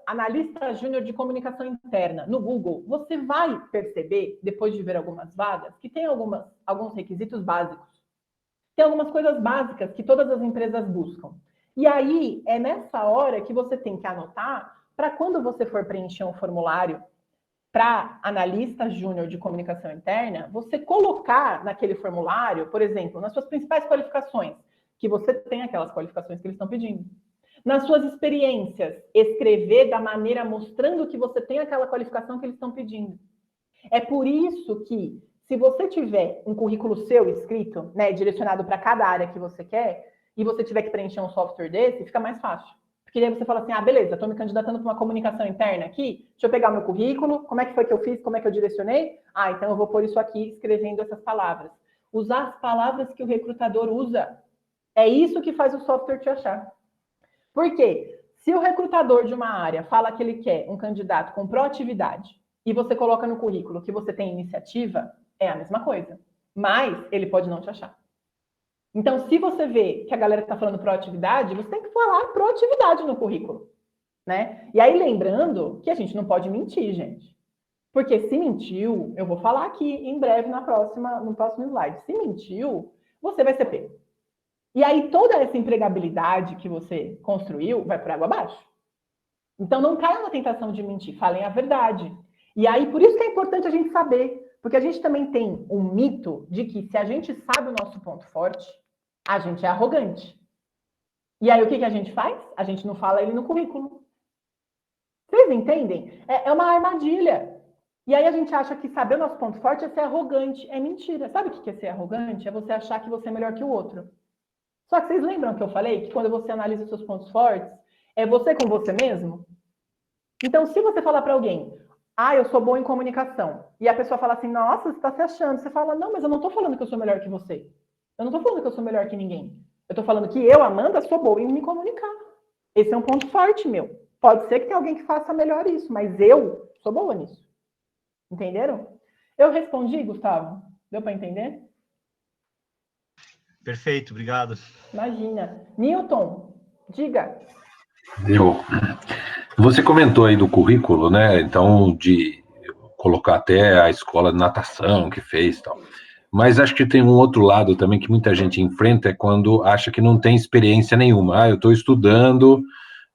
analista júnior de comunicação interna no Google, você vai perceber, depois de ver algumas vagas, que tem alguns requisitos básicos. Tem algumas coisas básicas que todas as empresas buscam. E aí, é nessa hora que você tem que anotar para quando você for preencher um formulário para analista júnior de comunicação interna, você colocar naquele formulário, por exemplo, nas suas principais qualificações, que você tem aquelas qualificações que eles estão pedindo. Nas suas experiências, escrever da maneira mostrando que você tem aquela qualificação que eles estão pedindo. É por isso que, se você tiver um currículo seu escrito, né, direcionado para cada área que você quer, e você tiver que preencher um software desse, fica mais fácil. Porque aí você fala assim, beleza, estou me candidatando para uma comunicação interna aqui, deixa eu pegar o meu currículo, como é que foi que eu fiz, como é que eu direcionei? Então eu vou pôr isso aqui, escrevendo essas palavras. Usar as palavras que o recrutador usa. É isso que faz o software te achar. Por quê? Se o recrutador de uma área fala que ele quer um candidato com proatividade e você coloca no currículo que você tem iniciativa, é a mesma coisa. Mas ele pode não te achar. Então, se você vê que a galera está falando proatividade, você tem que falar proatividade no currículo, né? E aí, lembrando que a gente não pode mentir, gente. Porque se mentiu, eu vou falar aqui em breve no próximo slide. Se mentiu, você vai ser pego. E aí, toda essa empregabilidade que você construiu vai por água abaixo. Então, não caia na tentação de mentir. Falem a verdade. E aí, por isso que é importante a gente saber. Porque a gente também tem um mito de que se a gente sabe o nosso ponto forte, a gente é arrogante. E aí, o que a gente faz? A gente não fala ele no currículo. Vocês entendem? É uma armadilha. E aí a gente acha que saber o nosso ponto forte é ser arrogante. É mentira. Sabe o que é ser arrogante? É você achar que você é melhor que o outro. Só que vocês lembram que eu falei que quando você analisa os seus pontos fortes, é você com você mesmo? Então, se você falar para alguém, eu sou bom em comunicação, e a pessoa fala assim, nossa, você está se achando. Você fala, não, mas eu não estou falando que eu sou melhor que você. Eu não estou falando que eu sou melhor que ninguém. Eu estou falando que eu, Amanda, sou boa em me comunicar. Esse é um ponto forte meu. Pode ser que tenha alguém que faça melhor isso, mas eu sou boa nisso. Entenderam? Eu respondi, Gustavo? Deu para entender? Perfeito, obrigado. Imagina. Newton, diga. Você comentou aí do currículo, né? Então, de colocar até a escola de natação que fez e tal. Mas acho que tem um outro lado também que muita gente enfrenta, é quando acha que não tem experiência nenhuma. Eu estou estudando,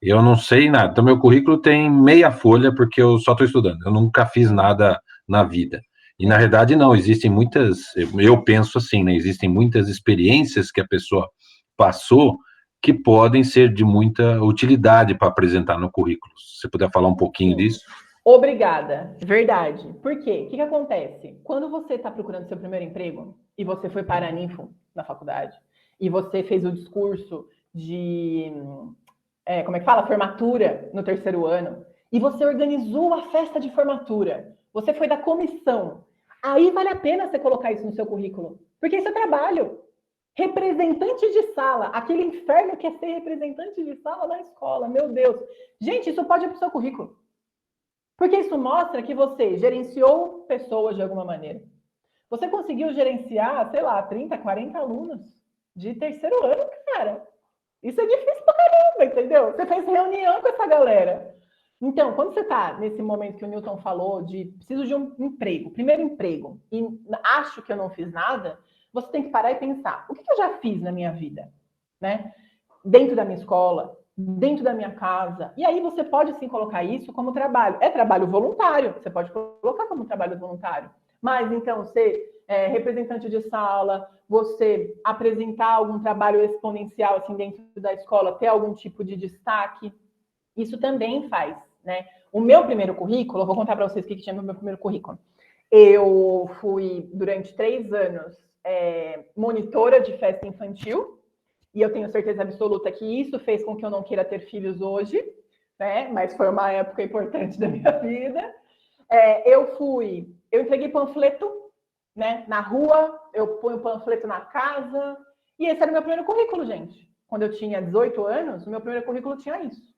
eu não sei nada. Então, meu currículo tem meia folha porque eu só estou estudando. Eu nunca fiz nada na vida. E, na verdade, não. Existem muitas... Eu penso assim, né? Existem muitas experiências que a pessoa passou que podem ser de muita utilidade para apresentar no currículo. Se você puder falar um pouquinho disso. Obrigada, verdade. Por quê? O que acontece? Quando você está procurando seu primeiro emprego e você foi para a Ninfo na faculdade e você fez o discurso de, como é que fala? Formatura no terceiro ano e você organizou a festa de formatura, você foi da comissão, aí vale a pena você colocar isso no seu currículo, porque isso é trabalho. Representante de sala, aquele inferno que é ser representante de sala na escola, meu Deus. Gente, isso pode ir para o seu currículo. Porque isso mostra que você gerenciou pessoas de alguma maneira. Você conseguiu gerenciar, sei lá, 30, 40 alunos de terceiro ano, cara. Isso é difícil pra caramba, entendeu? Você fez reunião com essa galera. Então, quando você está nesse momento que o Newton falou de preciso de um emprego, primeiro emprego, e acho que eu não fiz nada, você tem que parar e pensar, o que eu já fiz na minha vida? Né? Dentro da minha escola, dentro da minha casa. E aí você pode, sim, colocar isso como trabalho. É trabalho voluntário, você pode colocar como trabalho voluntário. Mas, então, ser representante de sala, você apresentar algum trabalho exponencial, assim, dentro da escola, ter algum tipo de destaque, isso também faz, né? O meu primeiro currículo, eu vou contar para vocês o que tinha no meu primeiro currículo. Eu fui, durante 3 anos, monitora de festa infantil, e eu tenho certeza absoluta que isso fez com que eu não queira ter filhos hoje, né? Mas foi uma época importante da minha vida. Eu entreguei panfleto, né, na rua, eu ponho panfleto na casa, e esse era o meu primeiro currículo, gente. Quando eu tinha 18 anos, o meu primeiro currículo tinha isso.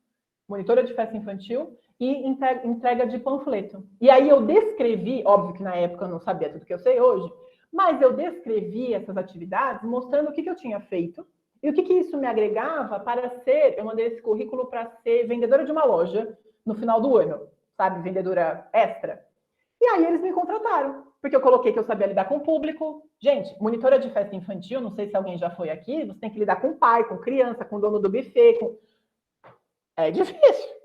Monitora de festa infantil e entrega de panfleto. E aí eu descrevi, óbvio que na época eu não sabia tudo que eu sei hoje, mas eu descrevi essas atividades mostrando o que eu tinha feito e o que isso me agregava para ser, eu mandei esse currículo para ser vendedora de uma loja no final do ano, sabe, vendedora extra. E aí eles me contrataram, porque eu coloquei que eu sabia lidar com o público. Gente, monitora de festa infantil, não sei se alguém já foi aqui, você tem que lidar com o pai, com criança, com o dono do buffet, é difícil.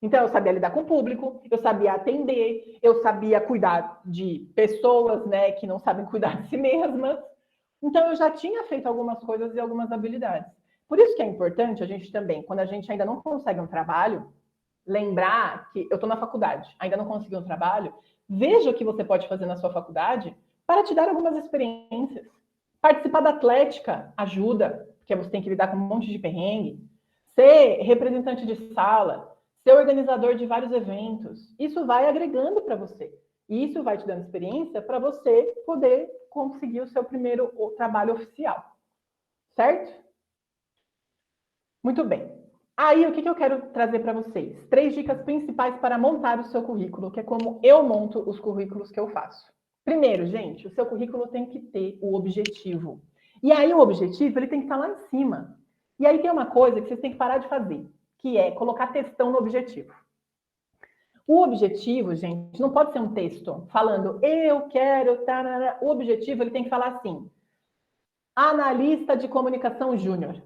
Então, eu sabia lidar com o público, eu sabia atender, eu sabia cuidar de pessoas, né, que não sabem cuidar de si mesmas. Então, eu já tinha feito algumas coisas e algumas habilidades. Por isso que é importante a gente também, quando a gente ainda não consegue um trabalho, lembrar que eu estou na faculdade, ainda não consegui um trabalho, veja o que você pode fazer na sua faculdade para te dar algumas experiências. Participar da atlética ajuda, porque você tem que lidar com um monte de perrengue. Ser representante de sala, ser organizador de vários eventos, isso vai agregando para você. E isso vai te dando experiência para você poder conseguir o seu primeiro trabalho oficial. Certo? Muito bem. Aí, o que eu quero trazer para vocês? 3 dicas principais para montar o seu currículo, que é como eu monto os currículos que eu faço. Primeiro, gente, o seu currículo tem que ter o objetivo. E aí, o objetivo, ele tem que estar lá em cima. E aí tem uma coisa que vocês têm que parar de fazer, que é colocar textão no objetivo. O objetivo, gente, não pode ser um texto falando eu quero... Tarara. O objetivo, ele tem que falar assim, analista de comunicação júnior.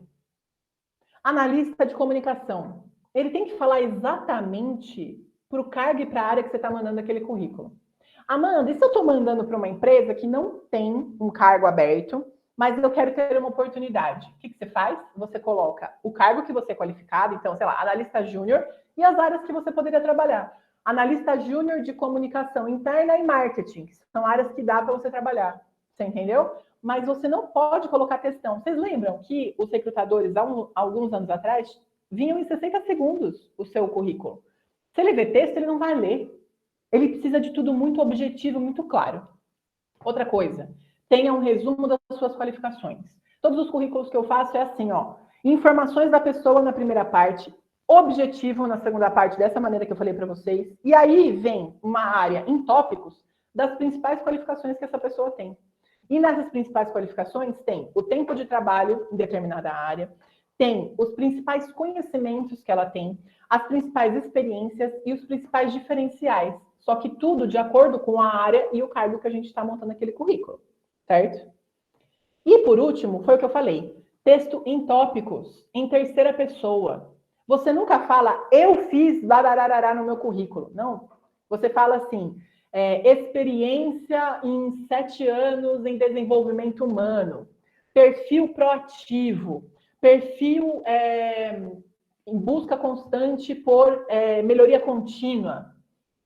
Analista de comunicação. Ele tem que falar exatamente para o cargo e para a área que você está mandando aquele currículo. Amanda, e se eu estou mandando para uma empresa que não tem um cargo aberto, mas eu quero ter uma oportunidade? O que você faz? Você coloca o cargo que você é qualificado, então, sei lá, analista júnior, e as áreas que você poderia trabalhar. Analista júnior de comunicação interna e marketing, que são áreas que dá para você trabalhar. Você entendeu? Mas você não pode colocar textão. Vocês lembram que os recrutadores, há alguns anos atrás, vinham em 60 segundos o seu currículo. Se ele vê texto, ele não vai ler. Ele precisa de tudo muito objetivo, muito claro. Outra coisa, tenha um resumo das suas qualificações. Todos os currículos que eu faço é assim, ó. Informações da pessoa na primeira parte, objetivo na segunda parte, dessa maneira que eu falei para vocês. E aí vem uma área em tópicos das principais qualificações que essa pessoa tem. E nessas principais qualificações tem o tempo de trabalho em determinada área, tem os principais conhecimentos que ela tem, as principais experiências e os principais diferenciais. Só que tudo de acordo com a área e o cargo que a gente está montando aquele currículo, certo? E por último, foi o que eu falei, texto em tópicos, em terceira pessoa. Você nunca fala, eu fiz barararará no meu currículo. Não, você fala assim... experiência em 7 anos em desenvolvimento humano, perfil proativo, perfil em busca constante por melhoria contínua.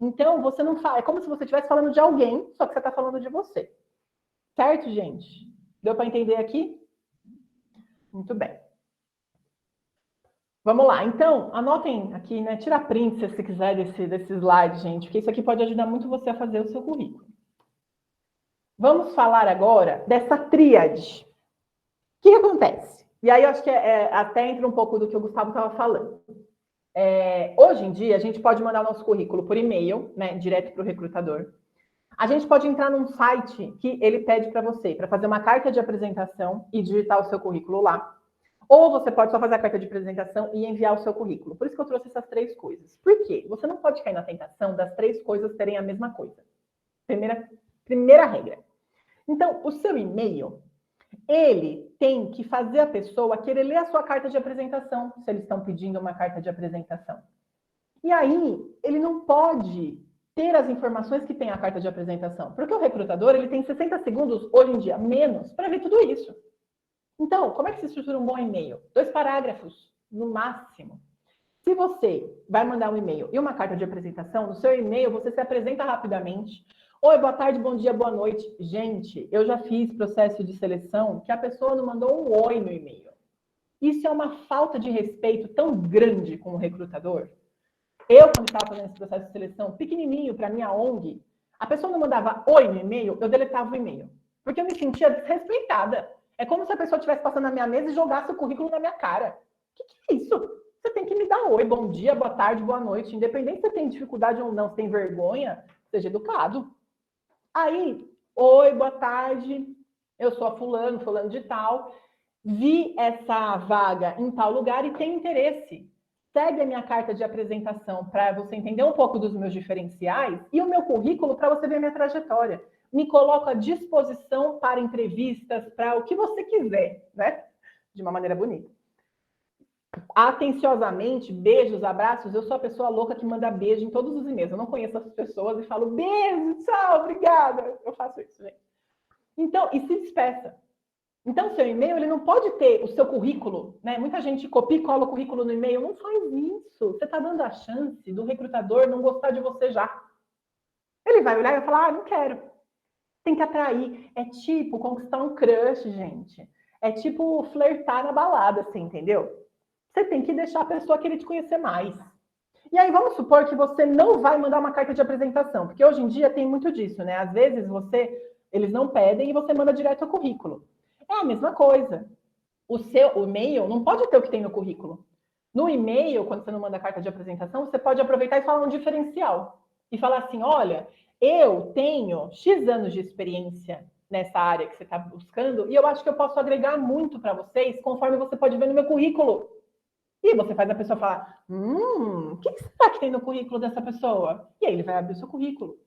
Então, você não fala, é como se você estivesse falando de alguém, só que você está falando de você. Certo, gente? Deu para entender aqui? Muito bem. Vamos lá. Então, anotem aqui, né? Tira print se você quiser desse slide, gente, porque isso aqui pode ajudar muito você a fazer o seu currículo. Vamos falar agora dessa tríade. O que acontece? E aí, eu acho que até entra um pouco do que o Gustavo estava falando. Hoje em dia, a gente pode mandar nosso currículo por e-mail, né, direto para o recrutador. A gente pode entrar num site que ele pede para você, para fazer uma carta de apresentação e digitar o seu currículo lá. Ou você pode só fazer a carta de apresentação e enviar o seu currículo. Por isso que eu trouxe essas 3 coisas. Por quê? Você não pode cair na tentação das 3 coisas terem a mesma coisa. Primeira regra. Então, o seu e-mail, ele tem que fazer a pessoa querer ler a sua carta de apresentação, se eles estão pedindo uma carta de apresentação. E aí, ele não pode ter as informações que tem a carta de apresentação, porque o recrutador, ele tem 60 segundos, hoje em dia, menos, para ver tudo isso. Então, como é que se estrutura um bom e-mail? 2 parágrafos, no máximo. Se você vai mandar um e-mail e uma carta de apresentação, no seu e-mail você se apresenta rapidamente. Oi, boa tarde, bom dia, boa noite. Gente, eu já fiz processo de seleção que a pessoa não mandou um oi no e-mail. Isso é uma falta de respeito tão grande com o recrutador. Eu, quando estava fazendo esse processo de seleção pequenininho para minha ONG, a pessoa não mandava oi no e-mail, eu deletava o e-mail. Porque eu me sentia desrespeitada. É como se a pessoa estivesse passando na minha mesa e jogasse o currículo na minha cara. O que é isso? Você tem que me dar oi, bom dia, boa tarde, boa noite. Independente se você tem dificuldade ou não, se tem vergonha, seja educado. Aí, oi, boa tarde, eu sou a fulano de tal, vi essa vaga em tal lugar e tenho interesse. Segue a minha carta de apresentação para você entender um pouco dos meus diferenciais e o meu currículo para você ver a minha trajetória. Me coloco à disposição para entrevistas, para o que você quiser, né? De uma maneira bonita. Atenciosamente, beijos, abraços. Eu sou a pessoa louca que manda beijo em todos os e-mails. Eu não conheço as pessoas e falo beijo, tchau, obrigada. Eu faço isso, gente. Então, e se despeça. Então, seu e-mail, ele não pode ter o seu currículo, né? Muita gente copia e cola o currículo no e-mail. Não faz isso. Você está dando a chance do recrutador não gostar de você já. Ele vai olhar e vai falar, não quero. Tem que atrair. É tipo conquistar um crush, gente. É tipo flertar na balada, assim, entendeu? Você tem que deixar a pessoa querer te conhecer mais. E aí, vamos supor que você não vai mandar uma carta de apresentação, porque hoje em dia tem muito disso, né? Às vezes eles não pedem e você manda direto o currículo. É a mesma coisa. O e-mail não pode ter o que tem no currículo. No e-mail, quando você não manda carta de apresentação, você pode aproveitar e falar um diferencial. E falar assim, olha, eu tenho X anos de experiência nessa área que você está buscando e eu acho que eu posso agregar muito para vocês, conforme você pode ver no meu currículo. E você faz a pessoa falar, o que será que tem no currículo dessa pessoa? E aí ele vai abrir o seu currículo.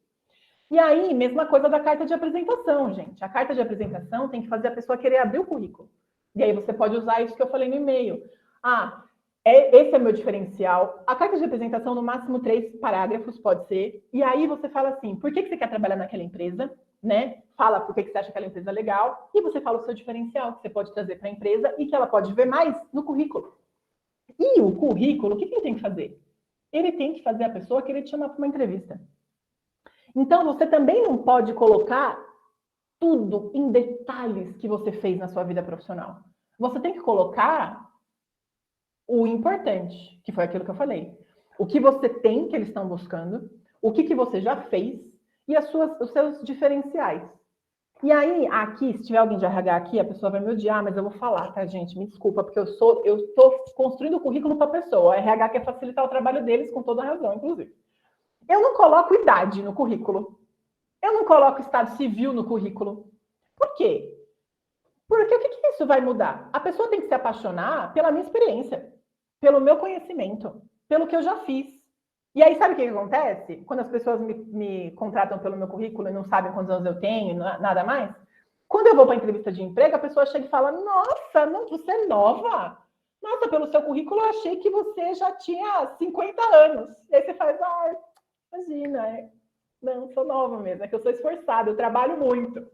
E aí, mesma coisa da carta de apresentação, gente. A carta de apresentação tem que fazer a pessoa querer abrir o currículo. E aí você pode usar isso que eu falei no e-mail. Esse é o meu diferencial. A carta de apresentação, no máximo 3 parágrafos, pode ser. E aí você fala assim, por que você quer trabalhar naquela empresa? Né? Fala por que você acha aquela empresa legal. E você fala o seu diferencial, que você pode trazer para a empresa e que ela pode ver mais no currículo. E o currículo, o que ele tem que fazer? Ele tem que fazer a pessoa querer te chamar para uma entrevista. Então, você também não pode colocar tudo em detalhes que você fez na sua vida profissional. Você tem que colocar o importante, que foi aquilo que eu falei. O que você tem que eles estão buscando, o que você já fez e os seus diferenciais. E aí, aqui, se tiver alguém de RH aqui, a pessoa vai me odiar, mas eu vou falar, tá, gente? Me desculpa, porque eu estou construindo o currículo para a pessoa. A RH quer facilitar o trabalho deles com toda a razão, inclusive. Eu não coloco idade no currículo. Eu não coloco estado civil no currículo. Por quê? Porque o que isso vai mudar? A pessoa tem que se apaixonar pela minha experiência, pelo meu conhecimento, pelo que eu já fiz. E aí, sabe o que acontece? Quando as pessoas me contratam pelo meu currículo e não sabem quantos anos eu tenho, nada mais, quando eu vou para a entrevista de emprego, a pessoa chega e fala, nossa, não, você é nova. Nossa, pelo seu currículo eu achei que você já tinha 50 anos. E aí você faz, imagina, não, sou nova mesmo, é que eu sou esforçada, eu trabalho muito.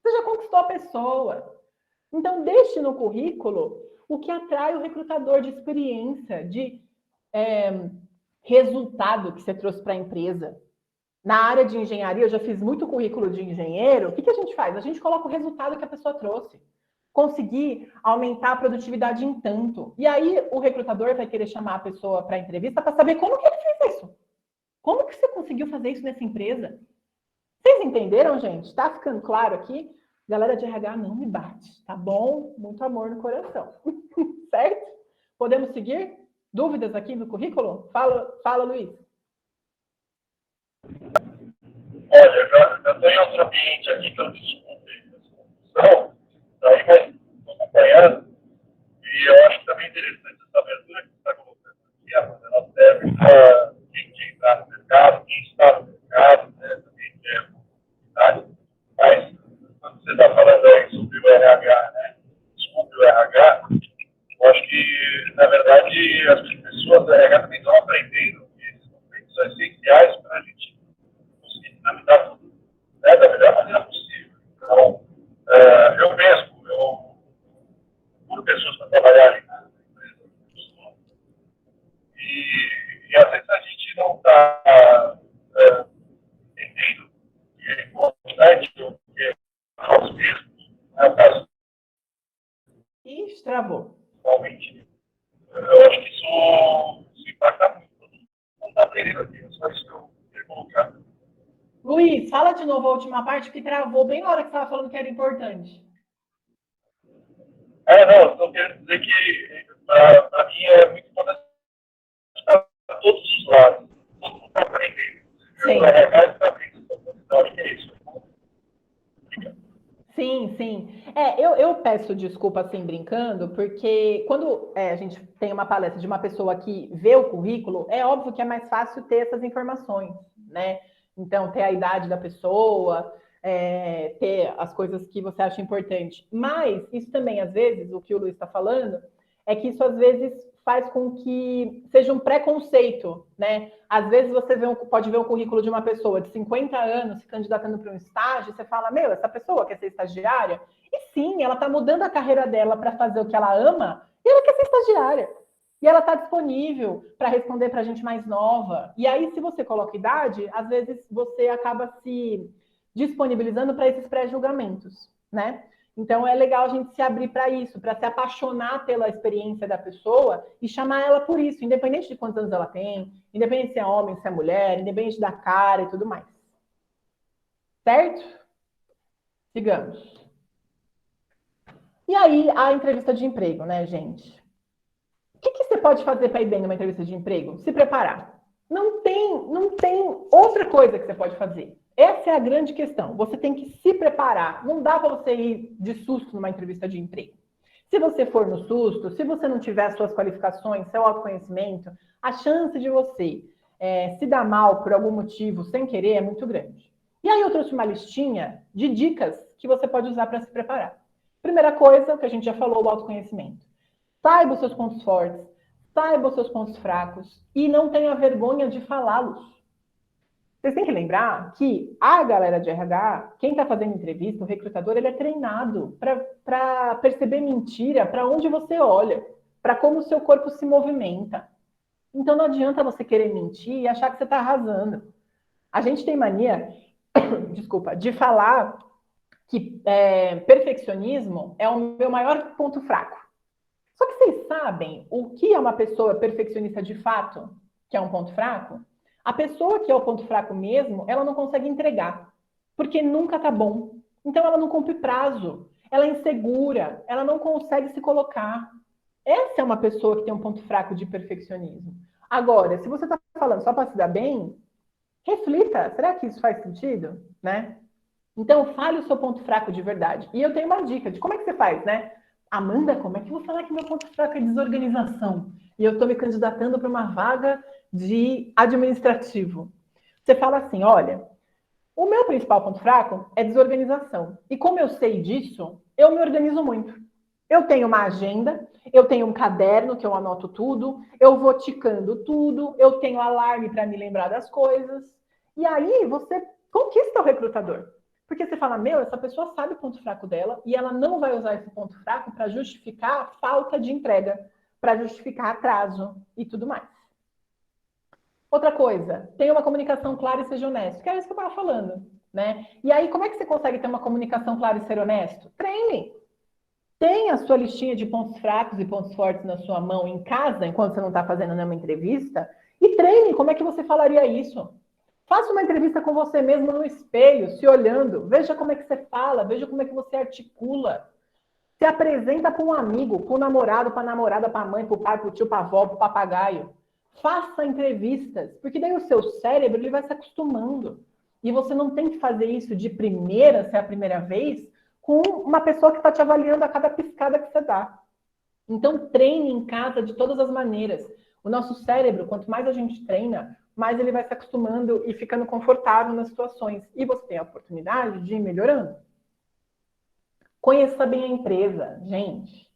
Você já conquistou a pessoa. Então, deixe no currículo o que atrai o recrutador de experiência, de resultado que você trouxe para a empresa, Na área de engenharia, eu já fiz muito currículo de engenheiro. O que a gente faz? A gente coloca o resultado que a pessoa trouxe. Conseguir aumentar a produtividade em tanto. E aí o recrutador vai querer chamar a pessoa para a entrevista para saber como que ele fez isso. Como que você conseguiu fazer isso nessa empresa? Vocês entenderam, gente? Tá ficando claro aqui? Galera de RH, não me bate, tá bom? Muito amor no coração. Certo? Podemos seguir? Dúvidas aqui no currículo? Fala, Luiz. Olha, eu estou em outro ambiente aqui, então desculpe a discussão, daí, mas estou acompanhando, e eu acho também interessante essa abertura que você está colocando aqui, ela serve para quem está no mercado, quem está no mercado, né, também tem a oportunidade, mas quando você está falando aí sobre o RH, né, desculpe o RH, eu acho que, na verdade, as pessoas do RH também estão aprendendo que esses documentos são essenciais para a gente conseguir dinamizar tudo, né, da melhor maneira possível. Então, eu mesmo, eu procuro pessoas para trabalhar ali na empresa. E às vezes a gente não está entendendo que é importante, porque nós mesmos, né, Ixi, travou. realmente, eu acho que isso impacta muito. Não está aprendendo aqui, só isso que eu queria colocar. Luiz, fala de novo a última parte, que travou bem na hora que você estava falando que era importante. Não, eu estou querendo dizer que para mim é muito importante para todos os lados. Todo mundo está aprendendo. Sim. O RH está aprendendo. Então, acho que é isso. Sim. Eu peço desculpa, assim, brincando, porque quando a gente tem uma palestra de uma pessoa que vê o currículo, é óbvio que é mais fácil ter essas informações, né? Então, ter a idade da pessoa, ter as coisas que você acha importante. Mas isso também, às vezes, o que o Luiz está falando, é que isso, às vezes, faz com que seja um preconceito, né? Às vezes você pode ver um currículo de uma pessoa de 50 anos se candidatando para um estágio, e você fala, essa pessoa quer ser estagiária? E sim, ela está mudando a carreira dela para fazer o que ela ama, e ela quer ser estagiária. E ela está disponível para responder para a gente mais nova. E aí, se você coloca idade, às vezes você acaba se disponibilizando para esses pré-julgamentos, né? Então, é legal a gente se abrir para isso, para se apaixonar pela experiência da pessoa e chamar ela por isso, independente de quantos anos ela tem, independente se é homem, se é mulher, independente da cara e tudo mais. Certo? Sigamos. E aí, a entrevista de emprego, né, gente? O que você pode fazer para ir bem numa entrevista de emprego? Se preparar. Não tem outra coisa que você pode fazer. Essa é a grande questão. Você tem que se preparar. Não dá para você ir de susto numa entrevista de emprego. Se você for no susto, se você não tiver suas qualificações, seu autoconhecimento, a chance de você se dar mal por algum motivo, sem querer, é muito grande. E aí eu trouxe uma listinha de dicas que você pode usar para se preparar. Primeira coisa, que a gente já falou, o autoconhecimento. Saiba os seus pontos fortes, saiba os seus pontos fracos e não tenha vergonha de falá-los. Vocês têm que lembrar que a galera de RH, quem está fazendo entrevista, o recrutador, ele é treinado para perceber mentira para onde você olha, para como o seu corpo se movimenta. Então não adianta você querer mentir e achar que você está arrasando. A gente tem mania, de falar que perfeccionismo é o meu maior ponto fraco. Só que vocês sabem o que é uma pessoa perfeccionista de fato, que é um ponto fraco? A pessoa que é o ponto fraco mesmo, ela não consegue entregar, porque nunca tá bom. Então ela não cumpre prazo, ela é insegura, ela não consegue se colocar. Essa é uma pessoa que tem um ponto fraco de perfeccionismo. Agora, se você está falando só para se dar bem, reflita, será que isso faz sentido? Né? Então, fale o seu ponto fraco de verdade. E eu tenho uma dica de como é que você faz, né? Amanda, como é que eu vou falar que meu ponto fraco é desorganização? E eu estou me candidatando para uma vaga de administrativo. Você fala assim, olha, o meu principal ponto fraco é desorganização. E como eu sei disso, eu me organizo muito. Eu tenho uma agenda, eu tenho um caderno que eu anoto tudo, eu vou ticando tudo, eu tenho alarme para me lembrar das coisas. E aí você conquista o recrutador. Porque você fala, essa pessoa sabe o ponto fraco dela e ela não vai usar esse ponto fraco para justificar a falta de entrega, para justificar atraso e tudo mais. Outra coisa, tenha uma comunicação clara e seja honesto, que é isso que eu estava falando, né? E aí, como é que você consegue ter uma comunicação clara e ser honesto? Treine. Tenha a sua listinha de pontos fracos e pontos fortes na sua mão em casa, enquanto você não está fazendo nenhuma entrevista, e treine como é que você falaria isso. Faça uma entrevista com você mesmo no espelho, se olhando, veja como é que você fala, veja como é que você articula. Se apresenta para um amigo, para o namorado, para a namorada, para a mãe, para o pai, para o tio, para a avó, para o papagaio. Faça entrevistas, porque daí o seu cérebro ele vai se acostumando. E você não tem que fazer isso de primeira, se é a primeira vez, com uma pessoa que está te avaliando a cada piscada que você dá. Então, treine em casa de todas as maneiras. O nosso cérebro, quanto mais a gente treina, mais ele vai se acostumando e ficando confortável nas situações. E você tem a oportunidade de ir melhorando. Conheça bem a empresa, gente.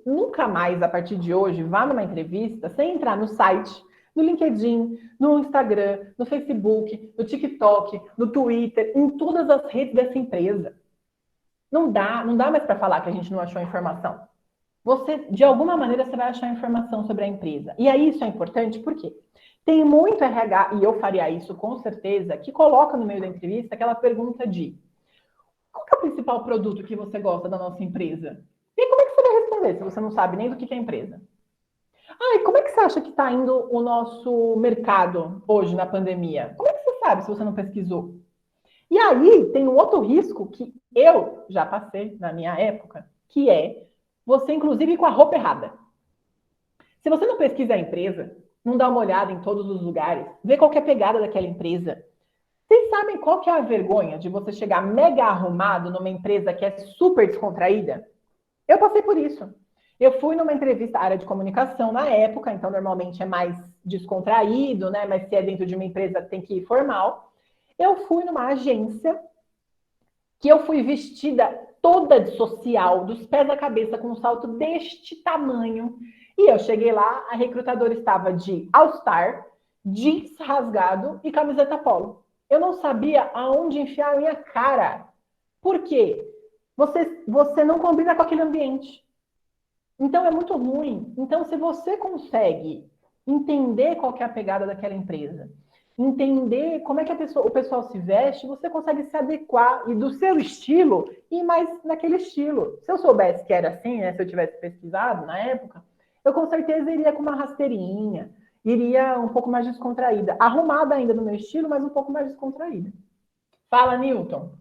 Nunca mais, a partir de hoje, vá numa entrevista sem entrar no site, no LinkedIn, no Instagram, no Facebook, no TikTok, no Twitter, em todas as redes dessa empresa. Não dá mais para falar que a gente não achou informação. Você, de alguma maneira, você vai achar informação sobre a empresa. E aí isso é importante, por quê? Tem muito RH, e eu faria isso com certeza, que coloca no meio da entrevista aquela pergunta de: qual que é o principal produto que você gosta da nossa empresa? E como é que você vai responder se você não sabe nem do que é a empresa? Ah, e como é que você acha que está indo o nosso mercado hoje na pandemia? Como é que você sabe se você não pesquisou? E aí tem um outro risco que eu já passei na minha época, que é você, inclusive, com a roupa errada. Se você não pesquisa a empresa, não dá uma olhada em todos os lugares, vê qual que é a pegada daquela empresa. Vocês sabem qual que é a vergonha de você chegar mega arrumado numa empresa que é super descontraída? Eu passei por isso. Eu fui numa entrevista, área de comunicação na época, então normalmente é mais descontraído, né? Mas se é dentro de uma empresa tem que ir formal. Eu fui numa agência que eu fui vestida toda de social, dos pés à cabeça, com um salto deste tamanho. E eu cheguei lá, a recrutadora estava de All-Star, jeans rasgado e camiseta polo. Eu não sabia aonde enfiar a minha cara. Por quê? Você não combina com aquele ambiente. Então é muito ruim. Então, se você consegue entender qual que é a pegada daquela empresa, entender como é que o pessoal se veste, você consegue se adequar e do seu estilo ir mais naquele estilo. Se eu soubesse que era assim, né, se eu tivesse pesquisado na época, eu com certeza iria com uma rasteirinha, iria um pouco mais descontraída. Arrumada ainda no meu estilo, mas um pouco mais descontraída. Fala, Newton.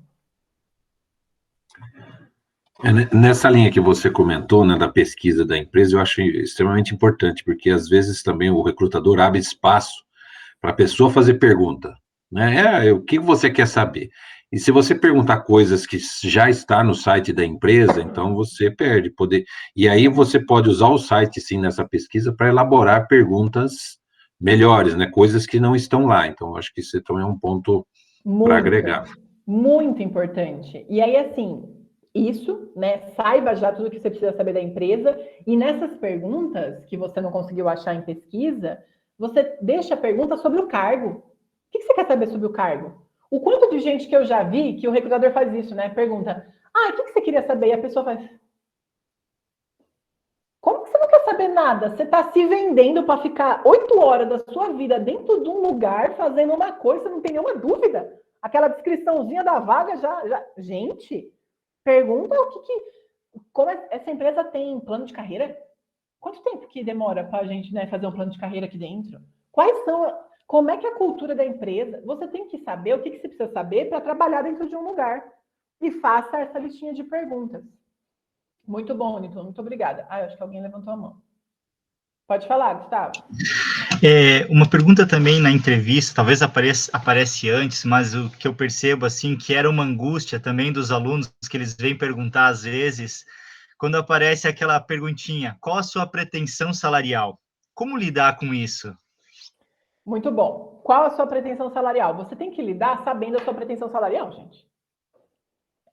Nessa linha que você comentou, né, da pesquisa da empresa, eu acho extremamente importante, porque às vezes também o recrutador abre espaço para a pessoa fazer pergunta, né? O que você quer saber? E se você perguntar coisas que já está no site da empresa, então você perde poder. E aí você pode usar o site, sim, nessa pesquisa para elaborar perguntas melhores, né? Coisas que não estão lá. Então, acho que isso também é um ponto para agregar. Muito importante. E aí, assim, isso, né? Saiba já tudo que você precisa saber da empresa. E nessas perguntas que você não conseguiu achar em pesquisa, você deixa a pergunta sobre o cargo. O que você quer saber sobre o cargo? O quanto de gente que eu já vi que o recrutador faz isso, né? Pergunta, o que você queria saber? E a pessoa faz... Como que você não quer saber nada? Você está se vendendo para ficar 8 horas da sua vida dentro de um lugar fazendo uma coisa, você não tem nenhuma dúvida. Aquela descriçãozinha da vaga já... Gente, pergunta como essa empresa tem plano de carreira? Quanto tempo que demora para a gente, né, fazer um plano de carreira aqui dentro? Como é que é a cultura da empresa? Você tem que saber o que você precisa saber para trabalhar dentro de um lugar. E faça essa listinha de perguntas. Muito bom, Newton. Muito obrigada. Eu acho que alguém levantou a mão. Pode falar, Gustavo. Uma pergunta também na entrevista, talvez aparece antes, mas o que eu percebo, assim, que era uma angústia também dos alunos, que eles vêm perguntar às vezes, quando aparece aquela perguntinha, qual a sua pretensão salarial? Como lidar com isso? Muito bom. Qual a sua pretensão salarial? Você tem que lidar sabendo a sua pretensão salarial, gente.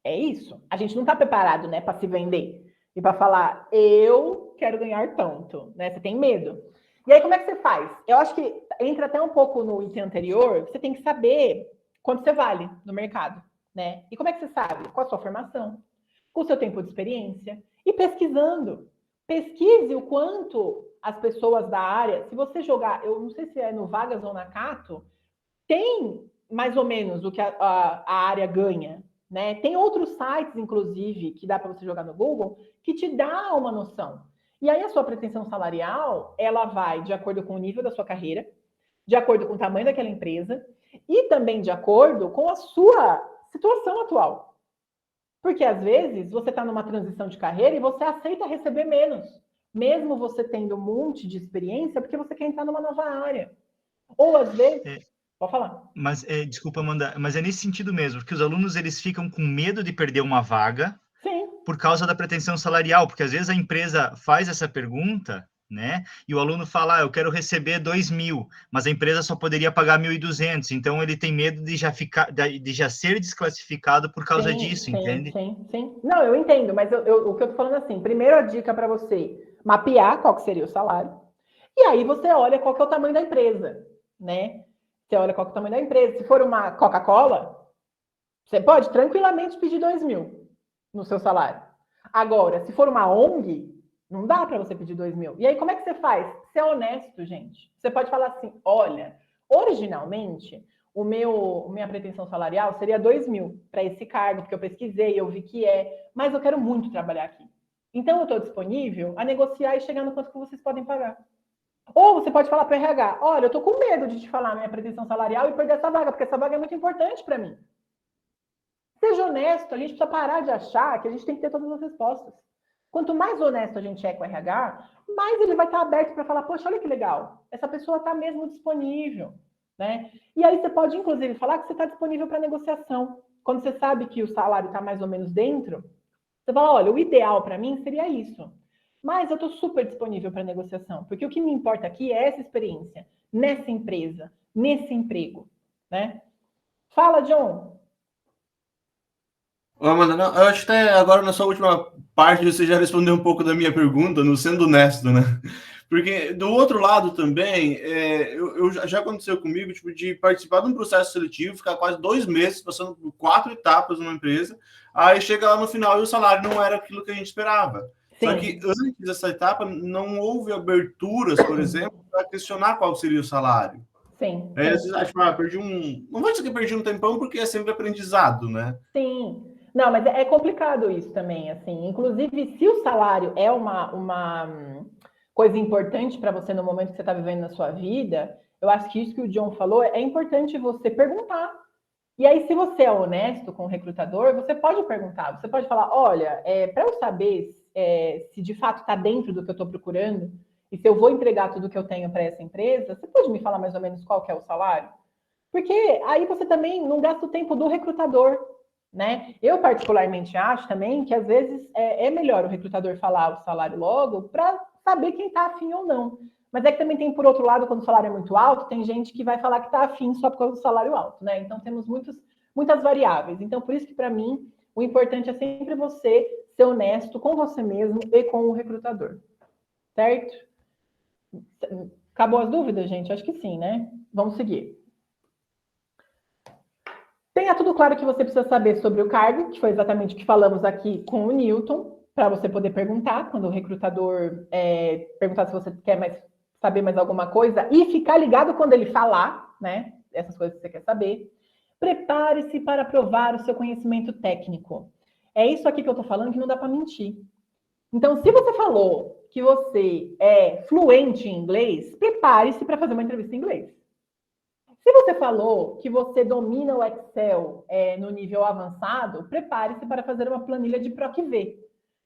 É isso. A gente não está preparado, né, para se vender e para falar, eu quero ganhar tanto, né? Você tem medo. E aí, como é que você faz? Eu acho que entra até um pouco no item anterior, você tem que saber quanto você vale no mercado, né? E como é que você sabe? Com a sua formação, com o seu tempo de experiência e pesquisando. Pesquise o quanto as pessoas da área, se você jogar, eu não sei se é no Vagas ou na Cato, tem mais ou menos o que a área ganha, né? Tem outros sites, inclusive, que dá para você jogar no Google, que te dá uma noção. E aí a sua pretensão salarial, ela vai de acordo com o nível da sua carreira, de acordo com o tamanho daquela empresa e também de acordo com a sua situação atual. Porque, às vezes, você está numa transição de carreira e você aceita receber menos, mesmo você tendo um monte de experiência, porque você quer entrar numa nova área. Ou, às vezes... Pode falar. Mas, desculpa, Amanda, mas é nesse sentido mesmo, porque os alunos, eles ficam com medo de perder uma vaga. Sim. Por causa da pretensão salarial, porque às vezes a empresa faz essa pergunta, né? E o aluno fala, eu quero receber 2.000, mas a empresa só poderia pagar 1.200, então ele tem medo de já ser desclassificado por causa disso, entende? Sim. Não, eu entendo, mas o que eu tô falando assim, primeiro a dica para você mapear qual que seria o salário, e aí você olha qual que é o tamanho da empresa, né? Você olha qual que é o tamanho da empresa. Se for uma Coca-Cola, você pode tranquilamente pedir 2.000 no seu salário. Agora, se for uma ONG, não dá para você pedir 2.000. E aí, como é que você faz? Você é honesto, gente. Você pode falar assim, olha, originalmente, minha pretensão salarial seria 2.000 para esse cargo, porque eu pesquisei, eu vi que mas eu quero muito trabalhar aqui. Então, eu estou disponível a negociar e chegar no quanto que vocês podem pagar. Ou você pode falar para o RH, olha, eu estou com medo de te falar minha pretensão salarial e perder essa vaga, porque essa vaga é muito importante para mim. Seja honesto, a gente precisa parar de achar que a gente tem que ter todas as respostas. Quanto mais honesto a gente é com o RH, mais ele vai estar aberto para falar, poxa, olha que legal, essa pessoa está mesmo disponível, né? E aí você pode, inclusive, falar que você está disponível para negociação. Quando você sabe que o salário está mais ou menos dentro, você fala, olha, o ideal para mim seria isso. Mas eu estou super disponível para negociação, porque o que me importa aqui é essa experiência, nessa empresa, nesse emprego, né? Fala, John. Amanda, não, eu acho que até agora na sua última parte você já respondeu um pouco da minha pergunta, no sendo honesto, né? Porque do outro lado também, já aconteceu comigo, tipo, de participar de um processo seletivo, ficar quase 2 meses passando por 4 etapas numa empresa, aí chega lá no final e o salário não era aquilo que a gente esperava. Sim. Só que antes dessa etapa não houve aberturas, por exemplo, para questionar qual seria o salário. Sim. Aí às vezes acho que perdi não vou dizer que perdi um tempão, porque é sempre aprendizado, né? Sim. Não, mas é complicado isso também, assim. Inclusive, se o salário é uma coisa importante para você no momento que você está vivendo na sua vida, eu acho que isso que o John falou, é importante você perguntar. E aí, se você é honesto com o recrutador, você pode perguntar. Você pode falar, olha, para eu saber se de fato está dentro do que eu estou procurando, e se eu vou entregar tudo que eu tenho para essa empresa, você pode me falar mais ou menos qual que é o salário? Porque aí você também não gasta o tempo do recrutador, né? Eu particularmente acho também que às vezes é melhor o recrutador falar o salário logo para saber quem está afim ou não. Mas é que também tem, por outro lado, quando o salário é muito alto, tem gente que vai falar que está afim só por causa do salário alto, né? Então temos muitas variáveis. Então, por isso que, para mim, o importante é sempre você ser honesto com você mesmo e com o recrutador. Certo? Acabou as dúvidas, gente? Acho que sim, né? Vamos seguir. Tenha tudo claro que você precisa saber sobre o cargo, que foi exatamente o que falamos aqui com o Newton, para você poder perguntar, quando o recrutador perguntar se você quer saber mais alguma coisa, e ficar ligado quando ele falar, né? Essas coisas que você quer saber. Prepare-se para provar o seu conhecimento técnico. É isso aqui que eu estou falando que não dá para mentir. Então, se você falou que você é fluente em inglês, prepare-se para fazer uma entrevista em inglês. Se você falou que você domina o Excel no nível avançado, prepare-se para fazer uma planilha de PROC-V.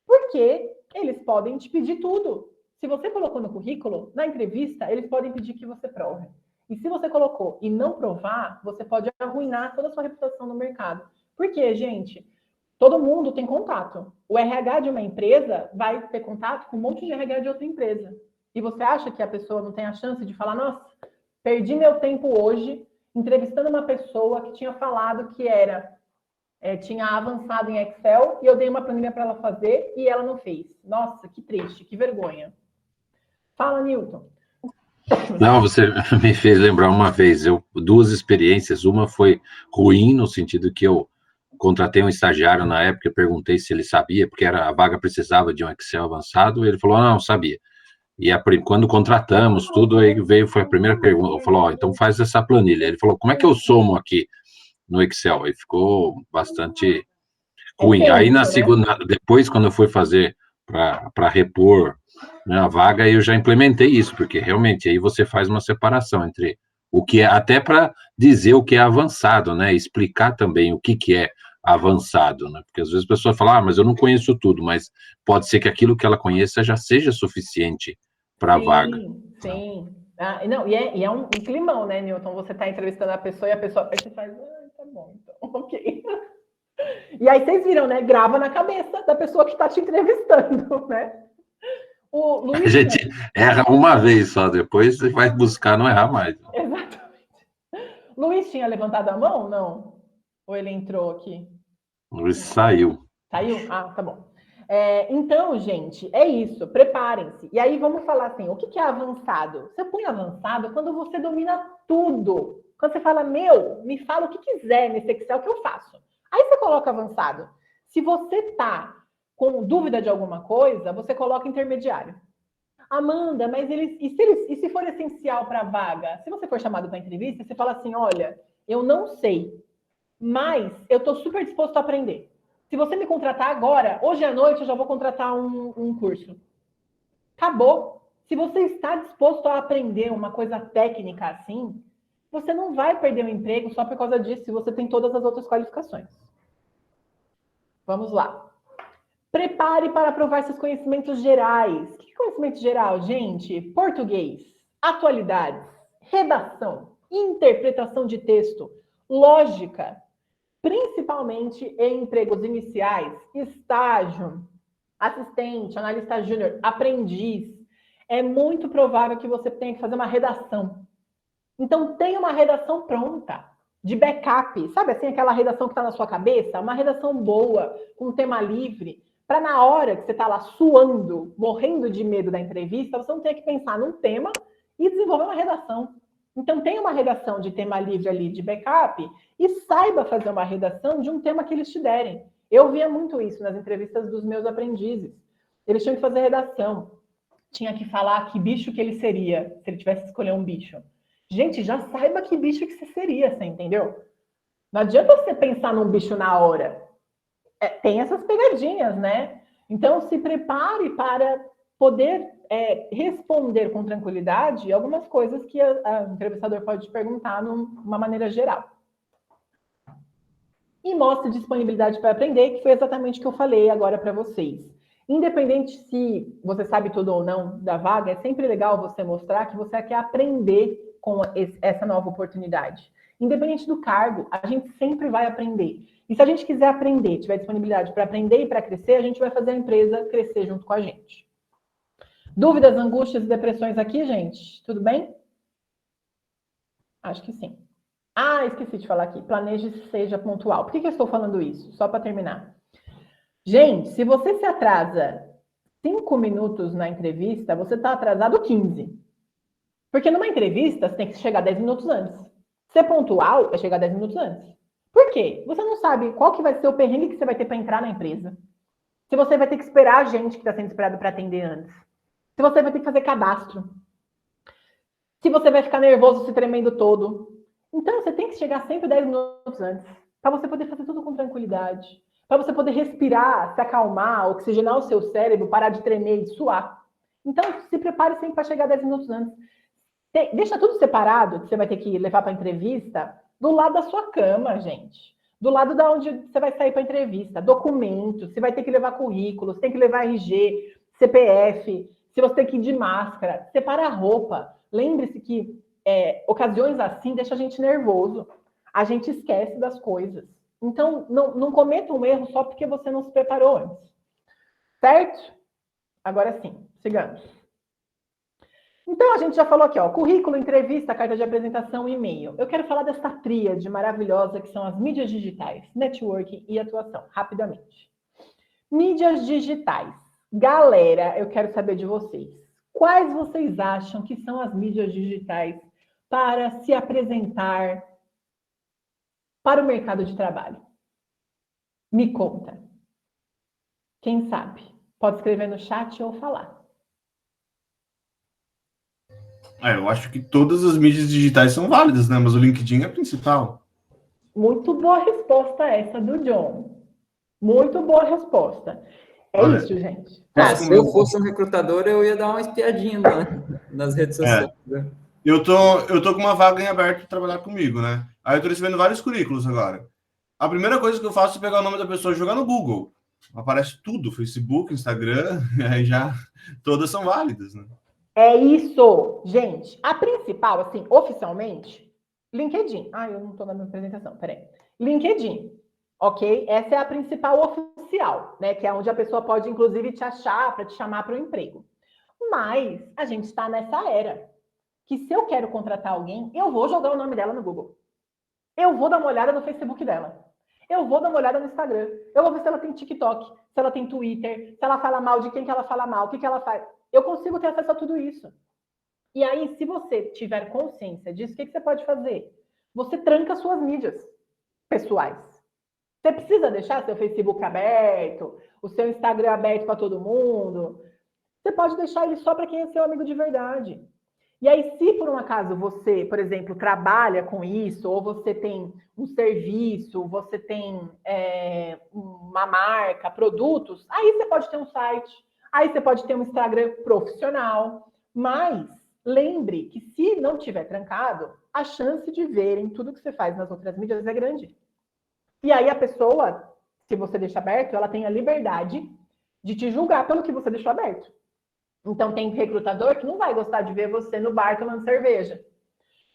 Porque eles podem te pedir tudo. Se você colocou no currículo, na entrevista, eles podem pedir que você prove. E se você colocou e não provar, você pode arruinar toda a sua reputação no mercado. Porque, gente, todo mundo tem contato. O RH de uma empresa vai ter contato com um monte de RH de outra empresa. E você acha que a pessoa não tem a chance de falar, nossa, perdi meu tempo hoje entrevistando uma pessoa que tinha falado que tinha avançado em Excel e eu dei uma planilha para ela fazer e ela não fez. Nossa, que triste, que vergonha. Fala, Newton. Não, você me fez lembrar uma vez, 2 experiências, uma foi ruim, no sentido que eu contratei um estagiário na época, perguntei se ele sabia, porque a vaga precisava de um Excel avançado, e ele falou, não, sabia. E quando contratamos tudo, aí foi a primeira pergunta. Eu falou, então faz essa planilha. Ele falou, como é que eu somo aqui no Excel? Aí ficou bastante ruim. Aí na segunda, depois, quando eu fui fazer para repor, né, a vaga, eu já implementei isso, porque realmente aí você faz uma separação entre o que é, até para dizer o que é avançado, né? Explicar também o que é avançado, né? Porque às vezes a pessoa fala, mas eu não conheço tudo, mas pode ser que aquilo que ela conheça já seja suficiente para a vaga. Sim. Ah, não, e é um climão, né, Newton? Você está entrevistando a pessoa e a pessoa aí você faz, tá bom, então, ok. E aí vocês viram, né? Grava na cabeça da pessoa que está te entrevistando, né? O Luiz... A gente erra uma vez só, depois você vai buscar não errar mais. Exatamente. Luiz tinha levantado a mão, não? Ou ele entrou aqui? Luiz saiu. Saiu? Ah, tá bom. Então, gente, é isso. Preparem-se. E aí vamos falar assim, o que é avançado? Você põe avançado quando você domina tudo. Quando você fala, me fala o que quiser nesse Excel que eu faço. Aí você coloca avançado. Se você tá com dúvida de alguma coisa, você coloca intermediário. Amanda, mas e se for essencial para a vaga? Se você for chamado para entrevista, você fala assim, olha, eu não sei, mas eu estou super disposto a aprender. Se você me contratar agora, hoje à noite eu já vou contratar um curso. Acabou. Se você está disposto a aprender uma coisa técnica assim, você não vai perder o emprego só por causa disso, se você tem todas as outras qualificações. Vamos lá. Prepare para aprovar seus conhecimentos gerais. O que é conhecimento geral, gente? Português, atualidades, redação, interpretação de texto, lógica, principalmente em empregos iniciais, estágio, assistente, analista júnior, aprendiz. É muito provável que você tenha que fazer uma redação. Então, tenha uma redação pronta, de backup. Sabe assim, aquela redação que está na sua cabeça? Uma redação boa, com um tema livre, para na hora que você está lá suando, morrendo de medo da entrevista, você não ter que pensar num tema e desenvolver uma redação. Então, tenha uma redação de tema livre ali, de backup, e saiba fazer uma redação de um tema que eles te derem. Eu via muito isso nas entrevistas dos meus aprendizes. Eles tinham que fazer redação. Tinha que falar que bicho que ele seria, se ele tivesse que escolher um bicho. Gente, já saiba que bicho que você seria, você entendeu? Não adianta você pensar num bicho na hora. Tem essas pegadinhas, né? Então, se prepare para poder responder com tranquilidade algumas coisas que o entrevistador pode te perguntar numa maneira geral. E mostre disponibilidade para aprender, que foi exatamente o que eu falei agora para vocês. Independente se você sabe tudo ou não da vaga, é sempre legal você mostrar que você quer aprender com essa nova oportunidade. Independente do cargo, a gente sempre vai aprender. E se a gente quiser aprender, tiver disponibilidade para aprender e para crescer, a gente vai fazer a empresa crescer junto com a gente. Dúvidas, angústias e depressões aqui, gente? Tudo bem? Acho que sim. Ah, esqueci de falar aqui. Planeje e seja pontual. Por que eu estou falando isso? Só para terminar. Gente, se você se atrasa 5 minutos na entrevista, você está atrasado 15. Porque numa entrevista, você tem que chegar 10 minutos antes. Ser pontual é chegar 10 minutos antes. Por quê? Você não sabe qual que vai ser o perrengue que você vai ter para entrar na empresa. Se você vai ter que esperar a gente que está sendo esperado para atender antes. Se você vai ter que fazer cadastro. Se você vai ficar nervoso, se tremendo todo. Então, você tem que chegar sempre 10 minutos antes. Para você poder fazer tudo com tranquilidade. Para você poder respirar, se acalmar, oxigenar o seu cérebro, parar de tremer e suar. Então, se prepare sempre para chegar 10 minutos antes. Deixa tudo separado, que você vai ter que levar para a entrevista, do lado da sua cama, gente. Do lado da onde você vai sair para a entrevista. Documentos, você vai ter que levar currículo, você tem que levar RG, CPF, se você tem que ir de máscara. Separa a roupa. Lembre-se que ocasiões assim deixam a gente nervoso. A gente esquece das coisas. Então, não cometa um erro só porque você não se preparou antes. Certo? Agora sim, sigamos. Então, a gente já falou aqui, ó, currículo, entrevista, carta de apresentação e e-mail. Eu quero falar dessa tríade maravilhosa que são as mídias digitais, networking e atuação, rapidamente. Mídias digitais. Galera, eu quero saber de vocês. Quais vocês acham que são as mídias digitais para se apresentar para o mercado de trabalho? Me conta. Quem sabe? Pode escrever no chat ou falar. Eu acho que todas as mídias digitais são válidas, né? Mas o LinkedIn é a principal. Muito boa resposta essa do John. Muito boa resposta. Olha, Isso, gente. Se eu fosse um recrutador, eu ia dar uma espiadinha nas redes sociais. Né? Eu tô com uma vaga em aberto para trabalhar comigo, né? Aí eu tô recebendo vários currículos agora. A primeira coisa que eu faço é pegar o nome da pessoa e jogar no Google. Aparece tudo, Facebook, Instagram, aí já todas são válidas, né? É isso, gente. A principal, assim, oficialmente, LinkedIn. Eu não tô na minha apresentação, peraí. LinkedIn, ok? Essa é a principal oficial, né? Que é onde a pessoa pode, inclusive, te achar para te chamar para o emprego. Mas a gente está nessa era que se eu quero contratar alguém, eu vou jogar o nome dela no Google. Eu vou dar uma olhada no Facebook dela. Eu vou dar uma olhada no Instagram. Eu vou ver se ela tem TikTok, se ela tem Twitter, se ela fala mal, de quem que ela fala mal, o que que ela faz. Eu consigo ter acesso a tudo isso. E aí, se você tiver consciência disso, o que você pode fazer? Você tranca suas mídias pessoais. Você precisa deixar seu Facebook aberto, o seu Instagram aberto para todo mundo. Você pode deixar ele só para quem é seu amigo de verdade. E aí, se por um acaso você, por exemplo, trabalha com isso, ou você tem um serviço, você tem uma marca, produtos, aí você pode ter um site, aí você pode ter um Instagram profissional. Mas lembre que se não tiver trancado, a chance de verem tudo que você faz nas outras mídias é grande. E aí a pessoa, se você deixa aberto, ela tem a liberdade de te julgar pelo que você deixou aberto. Então, tem recrutador que não vai gostar de ver você no bar tomando cerveja.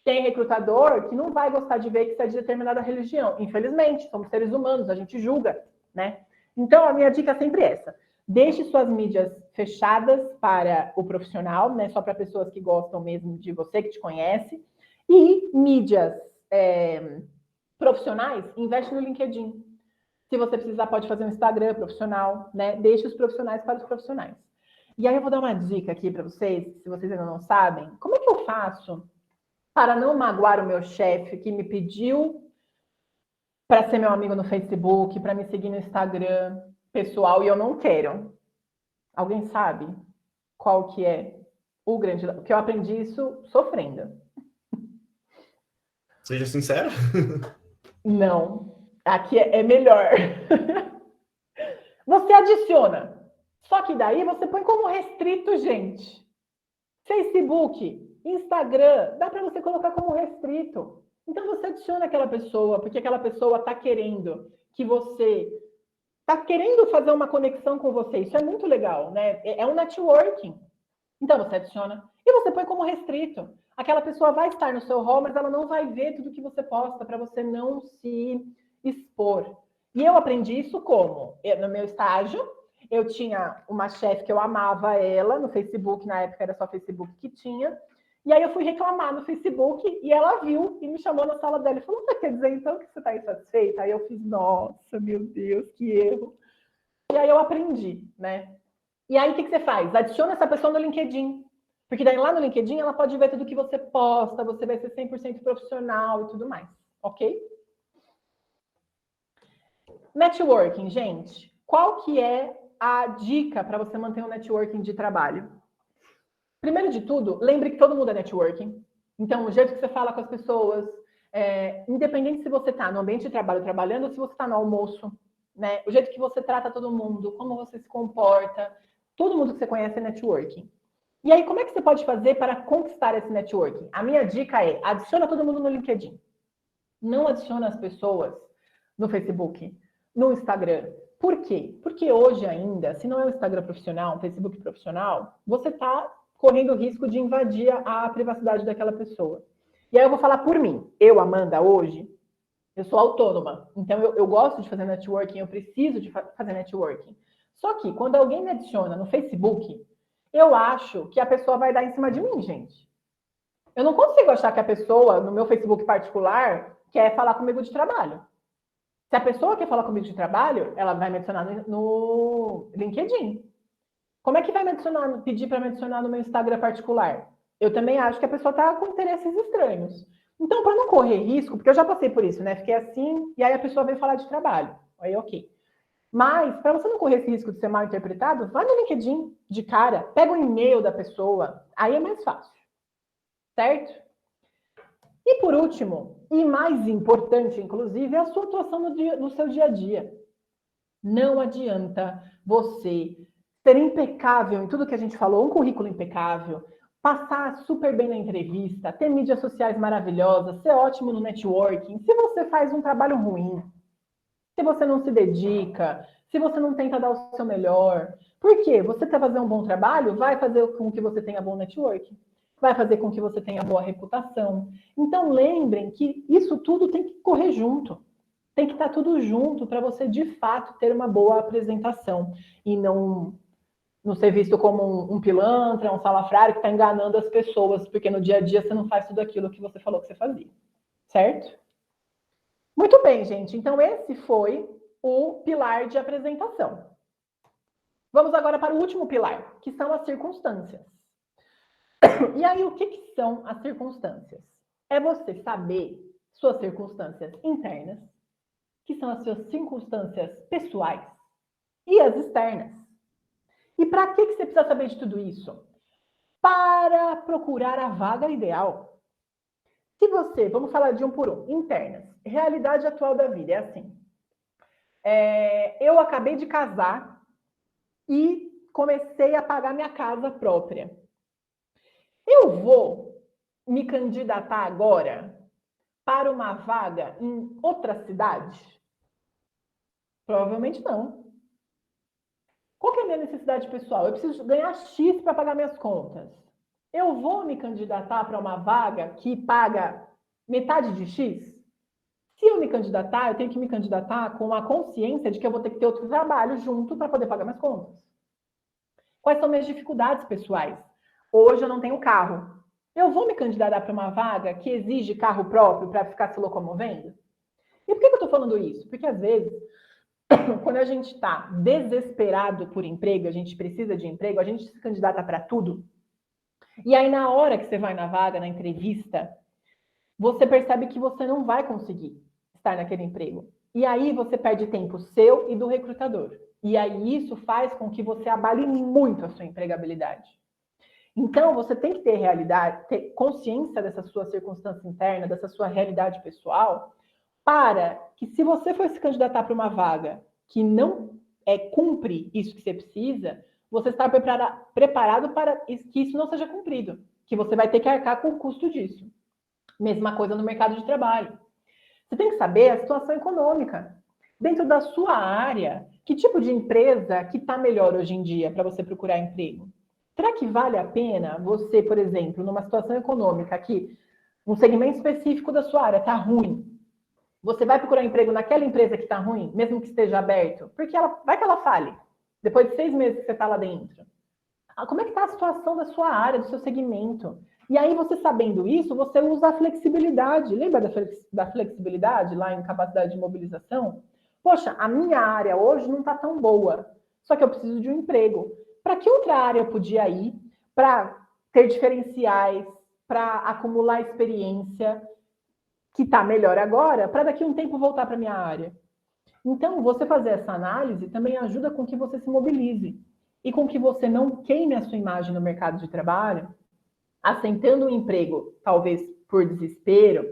Tem recrutador que não vai gostar de ver que você é de determinada religião. Infelizmente, somos seres humanos, a gente julga, né? Então, a minha dica é sempre essa. Deixe suas mídias fechadas para o profissional, né? Só para pessoas que gostam mesmo de você, que te conhece. E mídias profissionais, investe no LinkedIn. Se você precisar, pode fazer um Instagram profissional, né? Deixe os profissionais para os profissionais. E aí eu vou dar uma dica aqui para vocês, se vocês ainda não sabem. Como é que eu faço para não magoar o meu chefe que me pediu para ser meu amigo no Facebook, para me seguir no Instagram pessoal e eu não quero? Alguém sabe qual que é o grande... Porque eu aprendi isso sofrendo. Seja sincero. Não. Aqui é melhor. Você adiciona. Só que daí você põe como restrito, gente. Facebook, Instagram, dá para você colocar como restrito. Então você adiciona aquela pessoa, porque aquela pessoa está querendo que você... Está querendo fazer uma conexão com você. Isso é muito legal, né? É um networking. Então você adiciona. E você põe como restrito. Aquela pessoa vai estar no seu hall, mas ela não vai ver tudo que você posta para você não se expor. E eu aprendi isso como? No meu estágio, eu tinha uma chefe que eu amava ela no Facebook, na época era só Facebook que tinha, e aí eu fui reclamar no Facebook e ela viu e me chamou na sala dela e falou, você quer dizer então que você está insatisfeita? Aí eu fiz, nossa, meu Deus, que erro. E aí eu aprendi, né? E aí o que você faz? Adiciona essa pessoa no LinkedIn, porque daí lá no LinkedIn ela pode ver tudo que você posta, você vai ser 100% profissional e tudo mais, ok? Networking, gente. Qual que é a dica para você manter um networking de trabalho? Primeiro de tudo, lembre que todo mundo é networking. Então, o jeito que você fala com as pessoas, independente se você está no ambiente de trabalho trabalhando ou se você está no almoço, né? O jeito que você trata todo mundo, como você se comporta, todo mundo que você conhece é networking. E aí, como é que você pode fazer para conquistar esse networking? A minha dica é, adiciona todo mundo no LinkedIn. Não adiciona as pessoas no Facebook, no Instagram. Por quê? Porque hoje ainda, se não é um Instagram profissional, um Facebook profissional, você está correndo o risco de invadir a privacidade daquela pessoa. E aí eu vou falar por mim. Eu, Amanda, hoje, eu sou autônoma. Então, eu gosto de fazer networking, eu preciso de fazer networking. Só que, quando alguém me adiciona no Facebook, eu acho que a pessoa vai dar em cima de mim, gente. Eu não consigo achar que a pessoa, no meu Facebook particular, quer falar comigo de trabalho. Se a pessoa quer falar comigo de trabalho, ela vai me adicionar no LinkedIn. Como é que vai me adicionar, pedir para me adicionar no meu Instagram particular? Eu também acho que a pessoa está com interesses estranhos. Então, para não correr risco, porque eu já passei por isso, né? Fiquei assim, e aí a pessoa veio falar de trabalho. Aí, ok. Mas, para você não correr esse risco de ser mal interpretado, vai no LinkedIn de cara, pega o e-mail da pessoa, aí é mais fácil. certo? E por último, e mais importante, inclusive, é a sua atuação no seu dia a dia. Não adianta você ser impecável em tudo que a gente falou, um currículo impecável, passar super bem na entrevista, ter mídias sociais maravilhosas, ser ótimo no networking, se você faz um trabalho ruim, se você não se dedica, se você não tenta dar o seu melhor. Por quê? Você quer fazer um bom trabalho, vai fazer com que você tenha bom networking, vai fazer com que você tenha boa reputação. Então, lembrem que isso tudo tem que correr junto. Tem que estar tudo junto para você, de fato, ter uma boa apresentação e não ser visto como um pilantra, um salafrário que está enganando as pessoas, porque no dia a dia você não faz tudo aquilo que você falou que você fazia. Certo? Muito bem, gente. Então, esse foi o pilar de apresentação. Vamos agora para o último pilar, que são as circunstâncias. E aí, o que são as circunstâncias? É você saber suas circunstâncias internas, que são as suas circunstâncias pessoais, e as externas. E para que você precisa saber de tudo isso? Para procurar a vaga ideal. Se você, vamos falar de um por um, internas, realidade atual da vida, é assim. Eu acabei de casar e comecei a pagar minha casa própria. Eu vou me candidatar agora para uma vaga em outra cidade? Provavelmente não. Qual que é a minha necessidade pessoal? Eu preciso ganhar X para pagar minhas contas. Eu vou me candidatar para uma vaga que paga metade de X? Se eu me candidatar, eu tenho que me candidatar com a consciência de que eu vou ter que ter outro trabalho junto para poder pagar minhas contas. Quais são minhas dificuldades pessoais? Hoje eu não tenho carro. Eu vou me candidatar para uma vaga que exige carro próprio para ficar se locomovendo? E por que eu estou falando isso? Porque às vezes, quando a gente está desesperado por emprego, a gente precisa de emprego, a gente se candidata para tudo. E aí, na hora que você vai na vaga, na entrevista, você percebe que você não vai conseguir estar naquele emprego. E aí você perde tempo seu e do recrutador. E aí isso faz com que você abale muito a sua empregabilidade. Então, você tem que ter consciência dessa sua circunstância interna, dessa sua realidade pessoal, para que, se você for se candidatar para uma vaga que não cumpre isso que você precisa, você está preparado para que isso não seja cumprido, que você vai ter que arcar com o custo disso. Mesma coisa no mercado de trabalho. Você tem que saber a situação econômica. Dentro da sua área, que tipo de empresa que está melhor hoje em dia para você procurar emprego? Será que vale a pena você, por exemplo, numa situação econômica que um segmento específico da sua área está ruim, você vai procurar emprego naquela empresa que está ruim, mesmo que esteja aberto? Porque vai que ela fale, depois de 6 meses que você está lá dentro. Como é que está a situação da sua área, do seu segmento? E aí, você sabendo isso, você usa a flexibilidade. Lembra da flexibilidade lá em capacidade de mobilização? Poxa, a minha área hoje não está tão boa, só que eu preciso de um emprego. Para que outra área eu podia ir para ter diferenciais, para acumular experiência, que está melhor agora, para daqui a um tempo voltar para a minha área? Então, você fazer essa análise também ajuda com que você se mobilize e com que você não queime a sua imagem no mercado de trabalho, aceitando um emprego, talvez por desespero,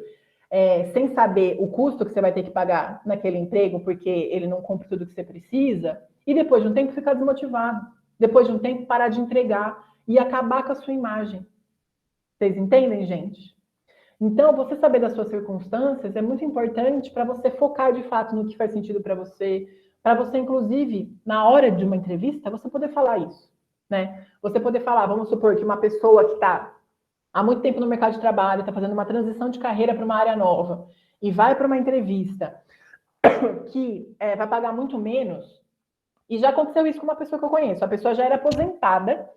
sem saber o custo que você vai ter que pagar naquele emprego, porque ele não cumpre tudo que você precisa, e depois de um tempo ficar desmotivado, depois de um tempo parar de entregar e acabar com a sua imagem. Vocês entendem, gente? Então, você saber das suas circunstâncias é muito importante para você focar de fato no que faz sentido para você, inclusive, na hora de uma entrevista, você poder falar isso, né? Você poder falar, vamos supor que uma pessoa que está há muito tempo no mercado de trabalho, está fazendo uma transição de carreira para uma área nova, e vai para uma entrevista que vai pagar muito menos, e já aconteceu isso com uma pessoa que eu conheço, a pessoa já era aposentada,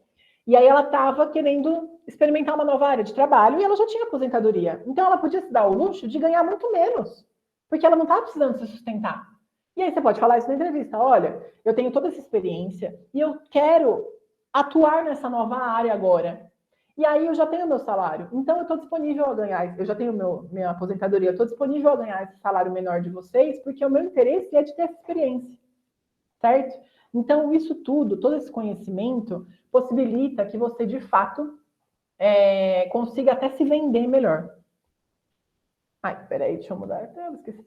e aí ela estava querendo experimentar uma nova área de trabalho, e ela já tinha aposentadoria, então ela podia se dar o luxo de ganhar muito menos, porque ela não estava precisando se sustentar. E aí você pode falar isso na entrevista, olha, eu tenho toda essa experiência, e eu quero atuar nessa nova área agora. E aí eu já tenho meu salário, então eu estou disponível a ganhar, eu já tenho minha aposentadoria, eu estou disponível a ganhar esse salário menor de vocês, porque o meu interesse é de ter essa experiência, certo? Então isso tudo, todo esse conhecimento, possibilita que você, de fato, consiga até se vender melhor. Ai, peraí, deixa eu mudar a tela, esqueci.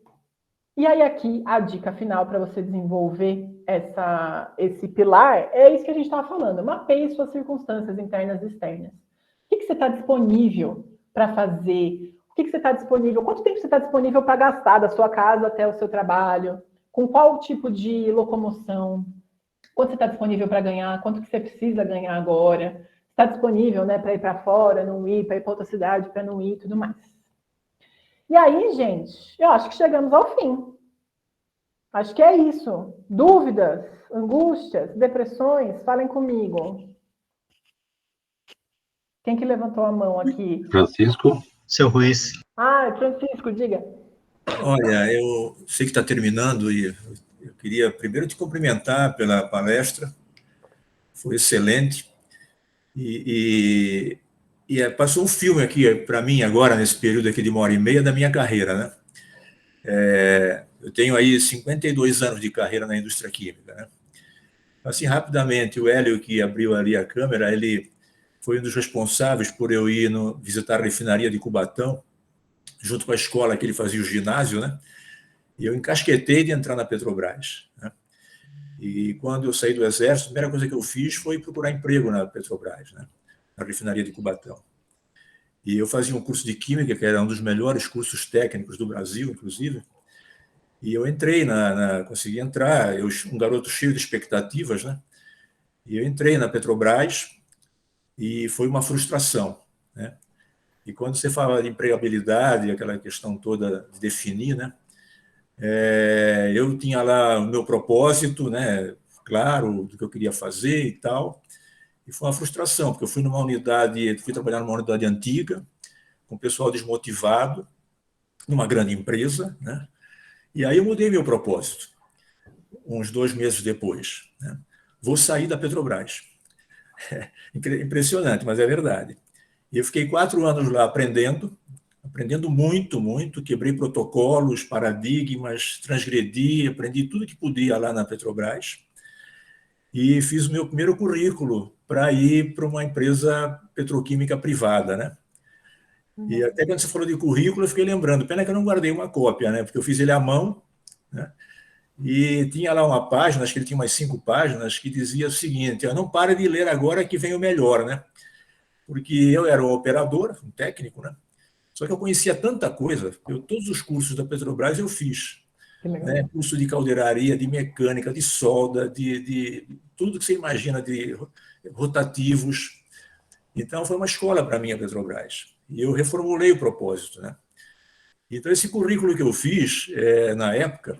E aí aqui, a dica final para você desenvolver esse pilar, é isso que a gente estava falando. Mapeie suas circunstâncias internas e externas. O que você está disponível para fazer? O que você está disponível? Quanto tempo você está disponível para gastar da sua casa até o seu trabalho? Com qual tipo de locomoção? Quanto você está disponível para ganhar? Quanto que você precisa ganhar agora? Está disponível, né, para ir para fora, não ir, para ir para outra cidade, para não ir, tudo mais. E aí, gente, eu acho que chegamos ao fim. Acho que é isso. Dúvidas, angústias, depressões, falem comigo. Quem que levantou a mão aqui? Francisco? Seu Ruiz. Francisco, diga. Olha, eu sei que está terminando e eu queria primeiro te cumprimentar pela palestra. Foi excelente. Passou um filme aqui para mim agora, nesse período aqui de 1h30 da minha carreira, né? Eu tenho aí 52 anos de carreira na indústria química, né? Assim, rapidamente, o Hélio, que abriu ali a câmera, ele foi um dos responsáveis por eu ir visitar a refinaria de Cubatão, junto com a escola que ele fazia o ginásio, né? E eu encasquetei de entrar na Petrobras, né? E quando eu saí do Exército, a primeira coisa que eu fiz foi procurar emprego na Petrobras, né? Na refinaria de Cubatão. E eu fazia um curso de Química, que era um dos melhores cursos técnicos do Brasil, inclusive, e eu entrei, consegui entrar, um garoto cheio de expectativas, né? E eu entrei na Petrobras e foi uma frustração, né? E quando você fala de empregabilidade, aquela questão toda de definir, né? Eu tinha lá o meu propósito, né? Claro, do que eu queria fazer e tal, e foi uma frustração, porque eu fui trabalhar numa unidade antiga, com pessoal desmotivado, numa grande empresa, né? E aí eu mudei meu propósito, uns 2 meses depois, né? Vou sair da Petrobras. Impressionante, mas é verdade. E eu fiquei 4 anos lá aprendendo muito, muito, quebrei protocolos, paradigmas, transgredi, aprendi tudo que podia lá na Petrobras e fiz o meu primeiro currículo para ir para uma empresa petroquímica privada, né? E até quando você falou de currículo, eu fiquei lembrando, pena que eu não guardei uma cópia, né? Porque eu fiz ele à mão, né? E tinha lá uma página, acho que ele tinha umas 5 páginas, que dizia o seguinte: não pare de ler agora que vem o melhor, né? Porque eu era um operador, um técnico, né? Só que eu conhecia tanta coisa, todos os cursos da Petrobras eu fiz, né? Curso de caldeiraria, de mecânica, de solda, de tudo que você imagina, de rotativos. Então, foi uma escola para mim a Petrobras. E eu reformulei o propósito, né? Então, esse currículo que eu fiz, na época,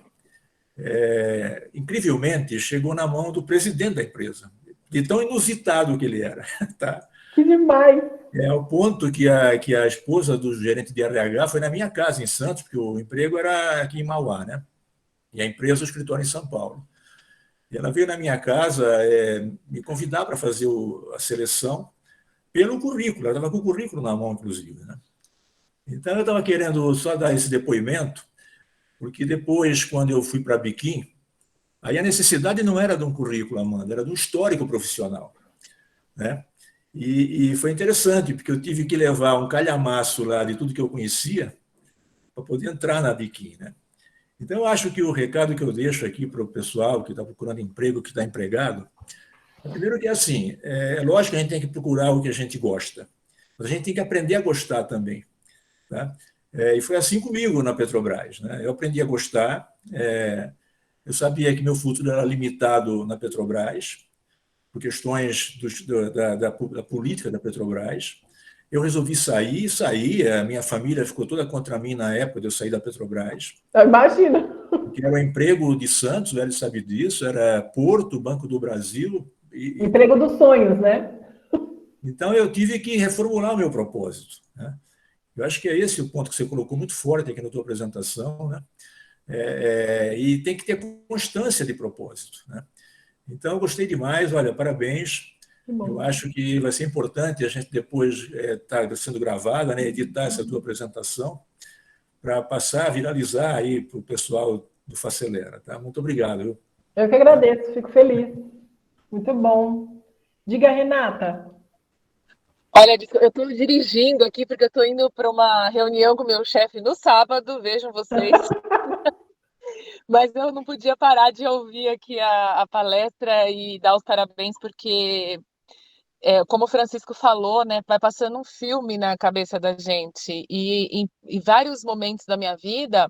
incrivelmente, chegou na mão do presidente da empresa, de tão inusitado que ele era, tá? Que demais! Ao ponto que a esposa do gerente de RH foi na minha casa, em Santos, porque o emprego era aqui em Mauá, né? E a empresa, o escritório em São Paulo. E ela veio na minha casa me convidar para fazer a seleção pelo currículo. Ela estava com o currículo na mão, inclusive, né? Então, eu estava querendo só dar esse depoimento, porque depois, quando eu fui para a Biquim, aí a necessidade não era de um currículo, Amanda, era de um histórico profissional, né? E foi interessante, porque eu tive que levar um calhamaço lá de tudo que eu conhecia para poder entrar na Biquim, né? Então, eu acho que o recado que eu deixo aqui para o pessoal que está procurando emprego, que está empregado, primeiro que assim, lógico que a gente tem que procurar o que a gente gosta, mas a gente tem que aprender a gostar também, tá? E foi assim comigo na Petrobras, né? Eu aprendi a gostar, eu sabia que meu futuro era limitado na Petrobras, por questões da política da Petrobras. Eu resolvi sair, a minha família ficou toda contra mim na época de eu sair da Petrobras. Imagina! Porque era o emprego de Santos, ele sabe disso, era Porto, Banco do Brasil. Emprego dos sonhos, né? Então, eu tive que reformular o meu propósito, né? Eu acho que é esse o ponto que você colocou muito forte aqui na tua apresentação, né? E tem que ter constância de propósito, né? Então, eu gostei demais, olha, parabéns. Eu acho que vai ser importante a gente depois estar sendo gravada, né, editar essa tua apresentação para passar a viralizar aí para o pessoal do Facelera, tá? Muito obrigado. Viu? Eu que agradeço, fico feliz. Muito bom. Diga, Renata. Olha, eu estou dirigindo aqui porque eu estou indo para uma reunião com o meu chefe no sábado, vejam vocês. Mas eu não podia parar de ouvir aqui a palestra e dar os parabéns, porque, como o Francisco falou, né, vai passando um filme na cabeça da gente. E em vários momentos da minha vida,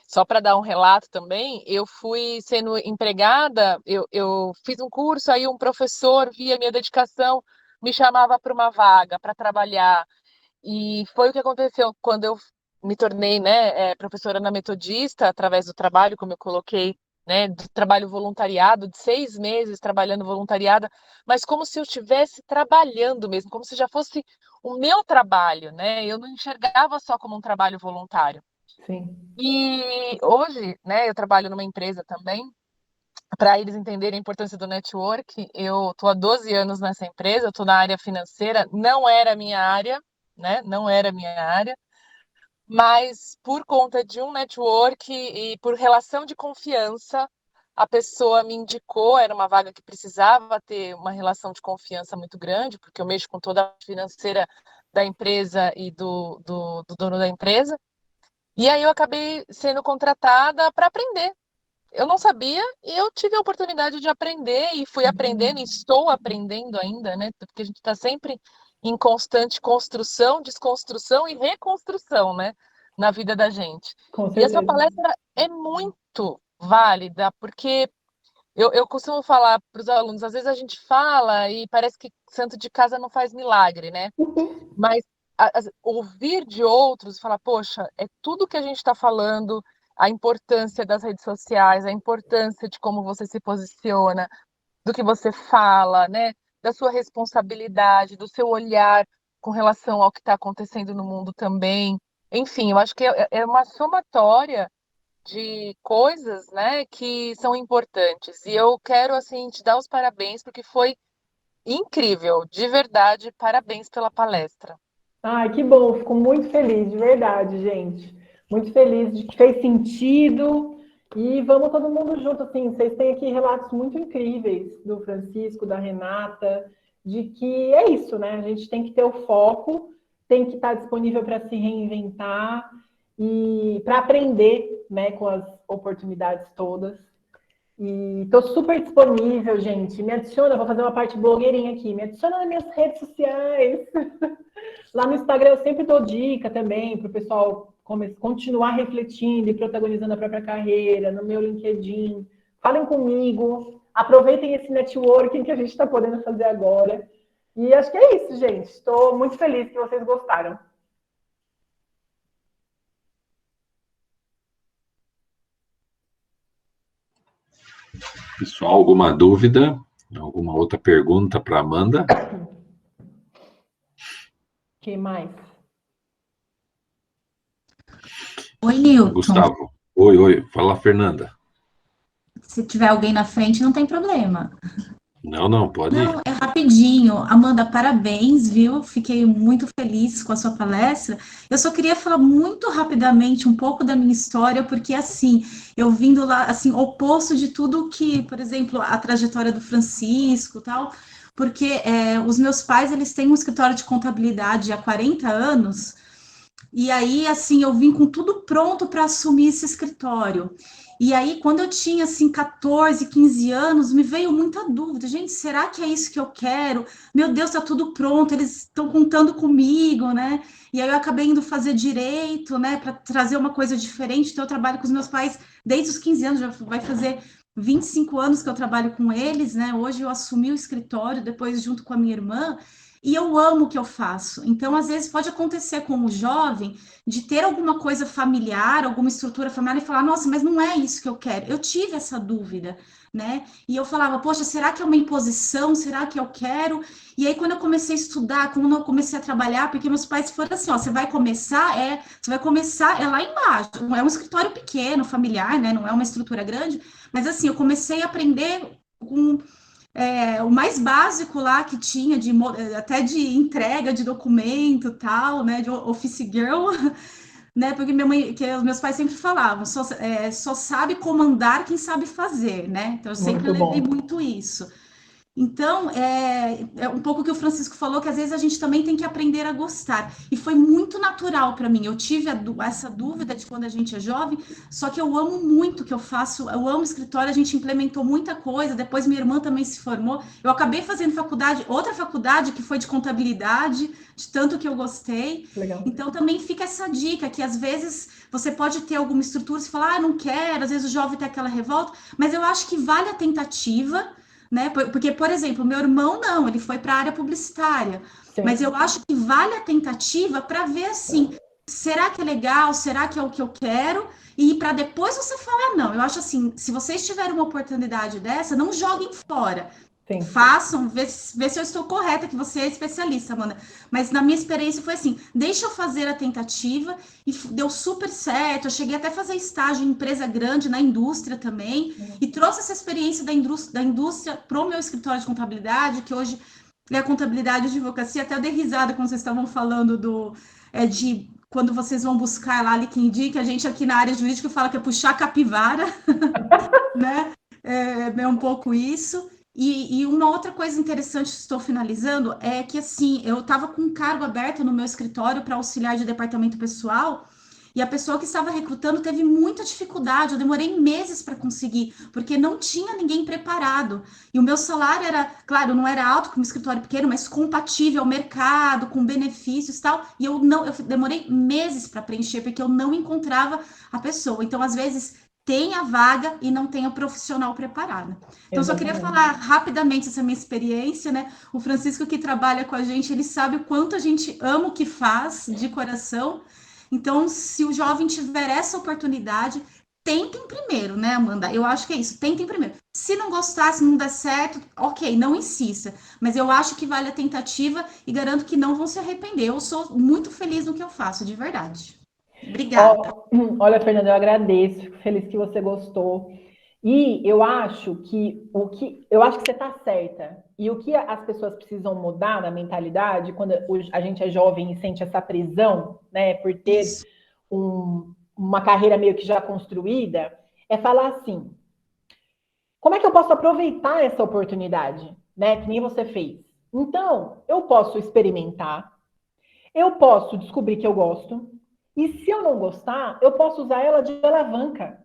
só para dar um relato também, eu fui sendo empregada, eu fiz um curso, aí um professor via minha dedicação, me chamava para uma vaga para trabalhar. E foi o que aconteceu quando eu me tornei, né, professora na Metodista, através do trabalho, como eu coloquei, né, do trabalho voluntariado, de 6 meses trabalhando voluntariada, mas como se eu estivesse trabalhando mesmo, como se já fosse o meu trabalho, né? Eu não enxergava só como um trabalho voluntário. Sim. E hoje, né, eu trabalho numa empresa também, para eles entenderem a importância do network. Eu estou há 12 anos nessa empresa, eu estou na área financeira, não era a minha área, né? Não era a minha área, mas por conta de um network e por relação de confiança, a pessoa me indicou, era uma vaga que precisava ter uma relação de confiança muito grande, porque eu mexo com toda a financeira da empresa e do dono da empresa. E aí eu acabei sendo contratada para aprender. Eu não sabia e eu tive a oportunidade de aprender e fui aprendendo e estou aprendendo ainda, né? Porque a gente está sempre em constante construção, desconstrução e reconstrução, né? Na vida da gente. Com E essa certeza. palestra é muito válida, porque eu costumo falar para os alunos, às vezes a gente fala e parece que santo de casa não faz milagre, né? Mas ouvir de outros e falar, poxa, é tudo que a gente está falando, a importância das redes sociais, a importância de como você se posiciona, do que você fala, né? Da sua responsabilidade, do seu olhar com relação ao que está acontecendo no mundo também. Enfim, eu acho que é uma somatória de coisas, né, que são importantes. E eu quero, assim, te dar os parabéns, porque foi incrível, de verdade, parabéns pela palestra. Ai, que bom, fico muito feliz, de verdade, gente. Muito feliz de que fez sentido. E vamos todo mundo junto, assim. Vocês têm aqui relatos muito incríveis do Francisco, da Renata, de que é isso, né? A gente tem que ter o foco, tem que estar disponível para se reinventar e para aprender, né, com as oportunidades todas. E estou super disponível, gente. Me adiciona, vou fazer uma parte blogueirinha aqui. Me adiciona nas minhas redes sociais. Lá no Instagram eu sempre dou dica também para o pessoal continuar refletindo e protagonizando a própria carreira, no meu LinkedIn. Falem comigo, aproveitem esse networking que a gente está podendo fazer agora. E acho que é isso, gente. Estou muito feliz que vocês gostaram. Pessoal, alguma dúvida? Alguma outra pergunta para Amanda? Que mais? Oi, Nilton. Gustavo. Oi. Fala, Fernanda. Se tiver alguém na frente, não tem problema. Não, pode ir. Não, é rapidinho. Amanda, parabéns, viu? Fiquei muito feliz com a sua palestra. Eu só queria falar muito rapidamente um pouco da minha história, porque, assim, eu vindo lá, assim, oposto de tudo que, por exemplo, a trajetória do Francisco e tal, porque os meus pais, eles têm um escritório de contabilidade há 40 anos, e aí, assim, eu vim com tudo pronto para assumir esse escritório. E aí, quando eu tinha, assim, 14, 15 anos, me veio muita dúvida. Gente, será que é isso que eu quero? Meu Deus, tá tudo pronto, eles estão contando comigo, né? E aí eu acabei indo fazer direito, né, para trazer uma coisa diferente. Então, eu trabalho com os meus pais desde os 15 anos, já vai fazer 25 anos que eu trabalho com eles, né? Hoje eu assumi o escritório, depois junto com a minha irmã, e eu amo o que eu faço. Então, às vezes, pode acontecer com o jovem de ter alguma coisa familiar, alguma estrutura familiar e falar, nossa, mas não é isso que eu quero. Eu tive essa dúvida, né? E eu falava, poxa, será que é uma imposição? Será que eu quero? E aí, quando eu comecei a estudar, quando eu comecei a trabalhar, porque meus pais foram assim, ó, você vai começar lá embaixo. É um escritório pequeno, familiar, né? Não é uma estrutura grande, mas assim, eu comecei a aprender com o mais básico lá que tinha, até de entrega de documento tal, né, de office girl, né, porque os meus pais sempre falavam, só sabe comandar quem sabe fazer, né, então eu sempre levei muito isso. Então, é um pouco o que o Francisco falou, que às vezes a gente também tem que aprender a gostar. E foi muito natural para mim. Eu tive essa dúvida de quando a gente é jovem, só que eu amo muito o que eu faço, eu amo escritório, a gente implementou muita coisa, depois minha irmã também se formou. Eu acabei fazendo outra faculdade que foi de contabilidade, de tanto que eu gostei. Legal. Então, também fica essa dica, que às vezes você pode ter alguma estrutura e falar, não quero, às vezes o jovem tem aquela revolta, mas eu acho que vale a tentativa, né? Porque, por exemplo, meu irmão não, ele foi para a área publicitária, Sim. mas eu acho que vale a tentativa para ver assim, será que é legal, será que é o que eu quero? E para depois você falar não. Eu acho assim, se vocês tiverem uma oportunidade dessa, não joguem fora. Sim. Façam, vê se eu estou correta, que você é especialista, Amanda. Mas na minha experiência foi assim, deixa eu fazer a tentativa e deu super certo. Eu cheguei até a fazer estágio em empresa grande, na indústria também, e trouxe essa experiência da indústria para o meu escritório de contabilidade, que hoje é a contabilidade e advocacia. Até eu dei risada quando vocês estavam falando de quando vocês vão buscar lá quem indica, a gente aqui na área jurídica fala que é puxar capivara, né? É um pouco isso. E uma outra coisa interessante que estou finalizando é que, assim, eu estava com um cargo aberto no meu escritório para auxiliar de departamento pessoal, e a pessoa que estava recrutando teve muita dificuldade, eu demorei meses para conseguir, porque não tinha ninguém preparado. E o meu salário era, claro, não era alto como escritório pequeno, mas compatível ao mercado, com benefícios e tal, e eu demorei meses para preencher, porque eu não encontrava a pessoa. Então, às vezes, tem a vaga e não tem a profissional preparada. Então, só queria falar rapidamente essa minha experiência, né? O Francisco, que trabalha com a gente, ele sabe o quanto a gente ama o que faz, de coração. Então, se o jovem tiver essa oportunidade, tentem primeiro, né, Amanda? Eu acho que é isso, tentem primeiro. Se não gostar, se não der certo, ok, não insista. Mas eu acho que vale a tentativa e garanto que não vão se arrepender. Eu sou muito feliz no que eu faço, de verdade. Obrigada. Olha, Fernanda, eu agradeço, fico feliz que você gostou. E eu acho que você está certa. E o que as pessoas precisam mudar na mentalidade, quando a gente é jovem e sente essa prisão, né, por ter uma carreira meio que já construída, é falar assim: como é que eu posso aproveitar essa oportunidade, né, que nem você fez? Então, eu posso experimentar, eu posso descobrir que eu gosto. E se eu não gostar, eu posso usar ela de alavanca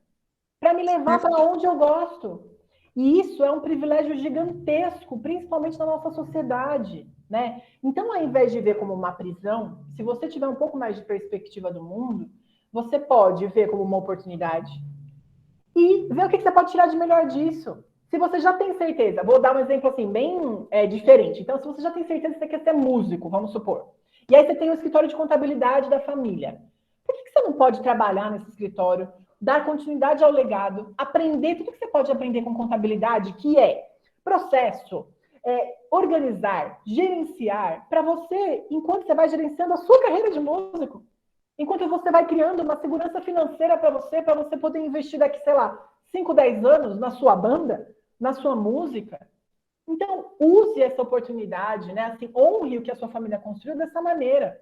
para me levar para onde eu gosto. E isso é um privilégio gigantesco, principalmente na nossa sociedade, né? Então, ao invés de ver como uma prisão, se você tiver um pouco mais de perspectiva do mundo, você pode ver como uma oportunidade e ver o que você pode tirar de melhor disso. Se você já tem certeza, vou dar um exemplo assim, bem diferente. Então, se você já tem certeza que você quer ser músico, vamos supor, e aí você tem o escritório de contabilidade da família, por que você não pode trabalhar nesse escritório, dar continuidade ao legado, aprender tudo que você pode aprender com contabilidade, que é processo, organizar, gerenciar, para você, enquanto você vai gerenciando a sua carreira de músico, enquanto você vai criando uma segurança financeira para você poder investir daqui, sei lá, 5, 10 anos na sua banda, na sua música. Então, use essa oportunidade, né? Assim, honre o que a sua família construiu dessa maneira.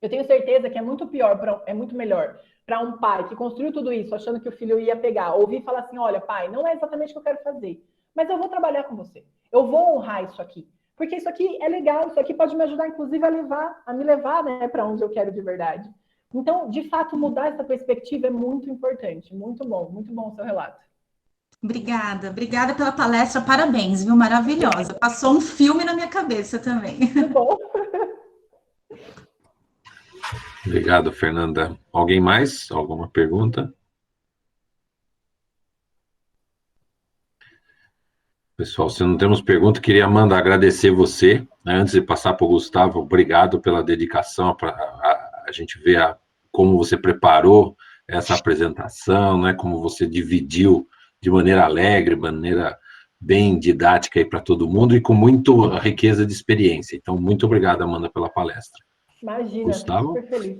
Eu tenho certeza que é muito melhor para um pai que construiu tudo isso, achando que o filho ia pegar, ouvir e falar assim: olha, pai, não é exatamente o que eu quero fazer, mas eu vou trabalhar com você. Eu vou honrar isso aqui. Porque isso aqui é legal, isso aqui pode me ajudar, inclusive, a me levar, né, para onde eu quero de verdade. Então, de fato, mudar essa perspectiva é muito importante. Muito bom o seu relato. Obrigada pela palestra, parabéns, viu? Maravilhosa. Passou um filme na minha cabeça também. Muito bom. Obrigado, Fernanda. Alguém mais? Alguma pergunta? Pessoal, se não temos pergunta, queria, Amanda, agradecer você, né? Antes de passar para o Gustavo, obrigado pela dedicação, a gente ver como você preparou essa apresentação, né? Como você dividiu de maneira alegre, maneira bem didática aí para todo mundo e com muita riqueza de experiência. Então, muito obrigado, Amanda, pela palestra. Imagina, Gustavo? super feliz.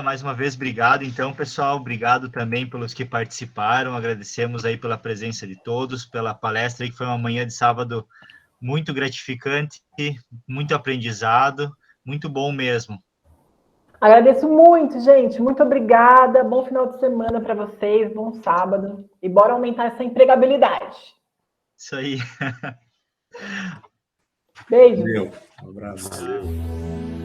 Mais uma vez, obrigado. Então, pessoal, obrigado também pelos que participaram. Agradecemos aí pela presença de todos, pela palestra aí, que foi uma manhã de sábado muito gratificante, muito aprendizado, muito bom mesmo. Agradeço muito, gente. Muito obrigada. Bom final de semana para vocês, bom sábado. E bora aumentar essa empregabilidade. Isso aí. Beijo. Valeu. Um abraço. Valeu.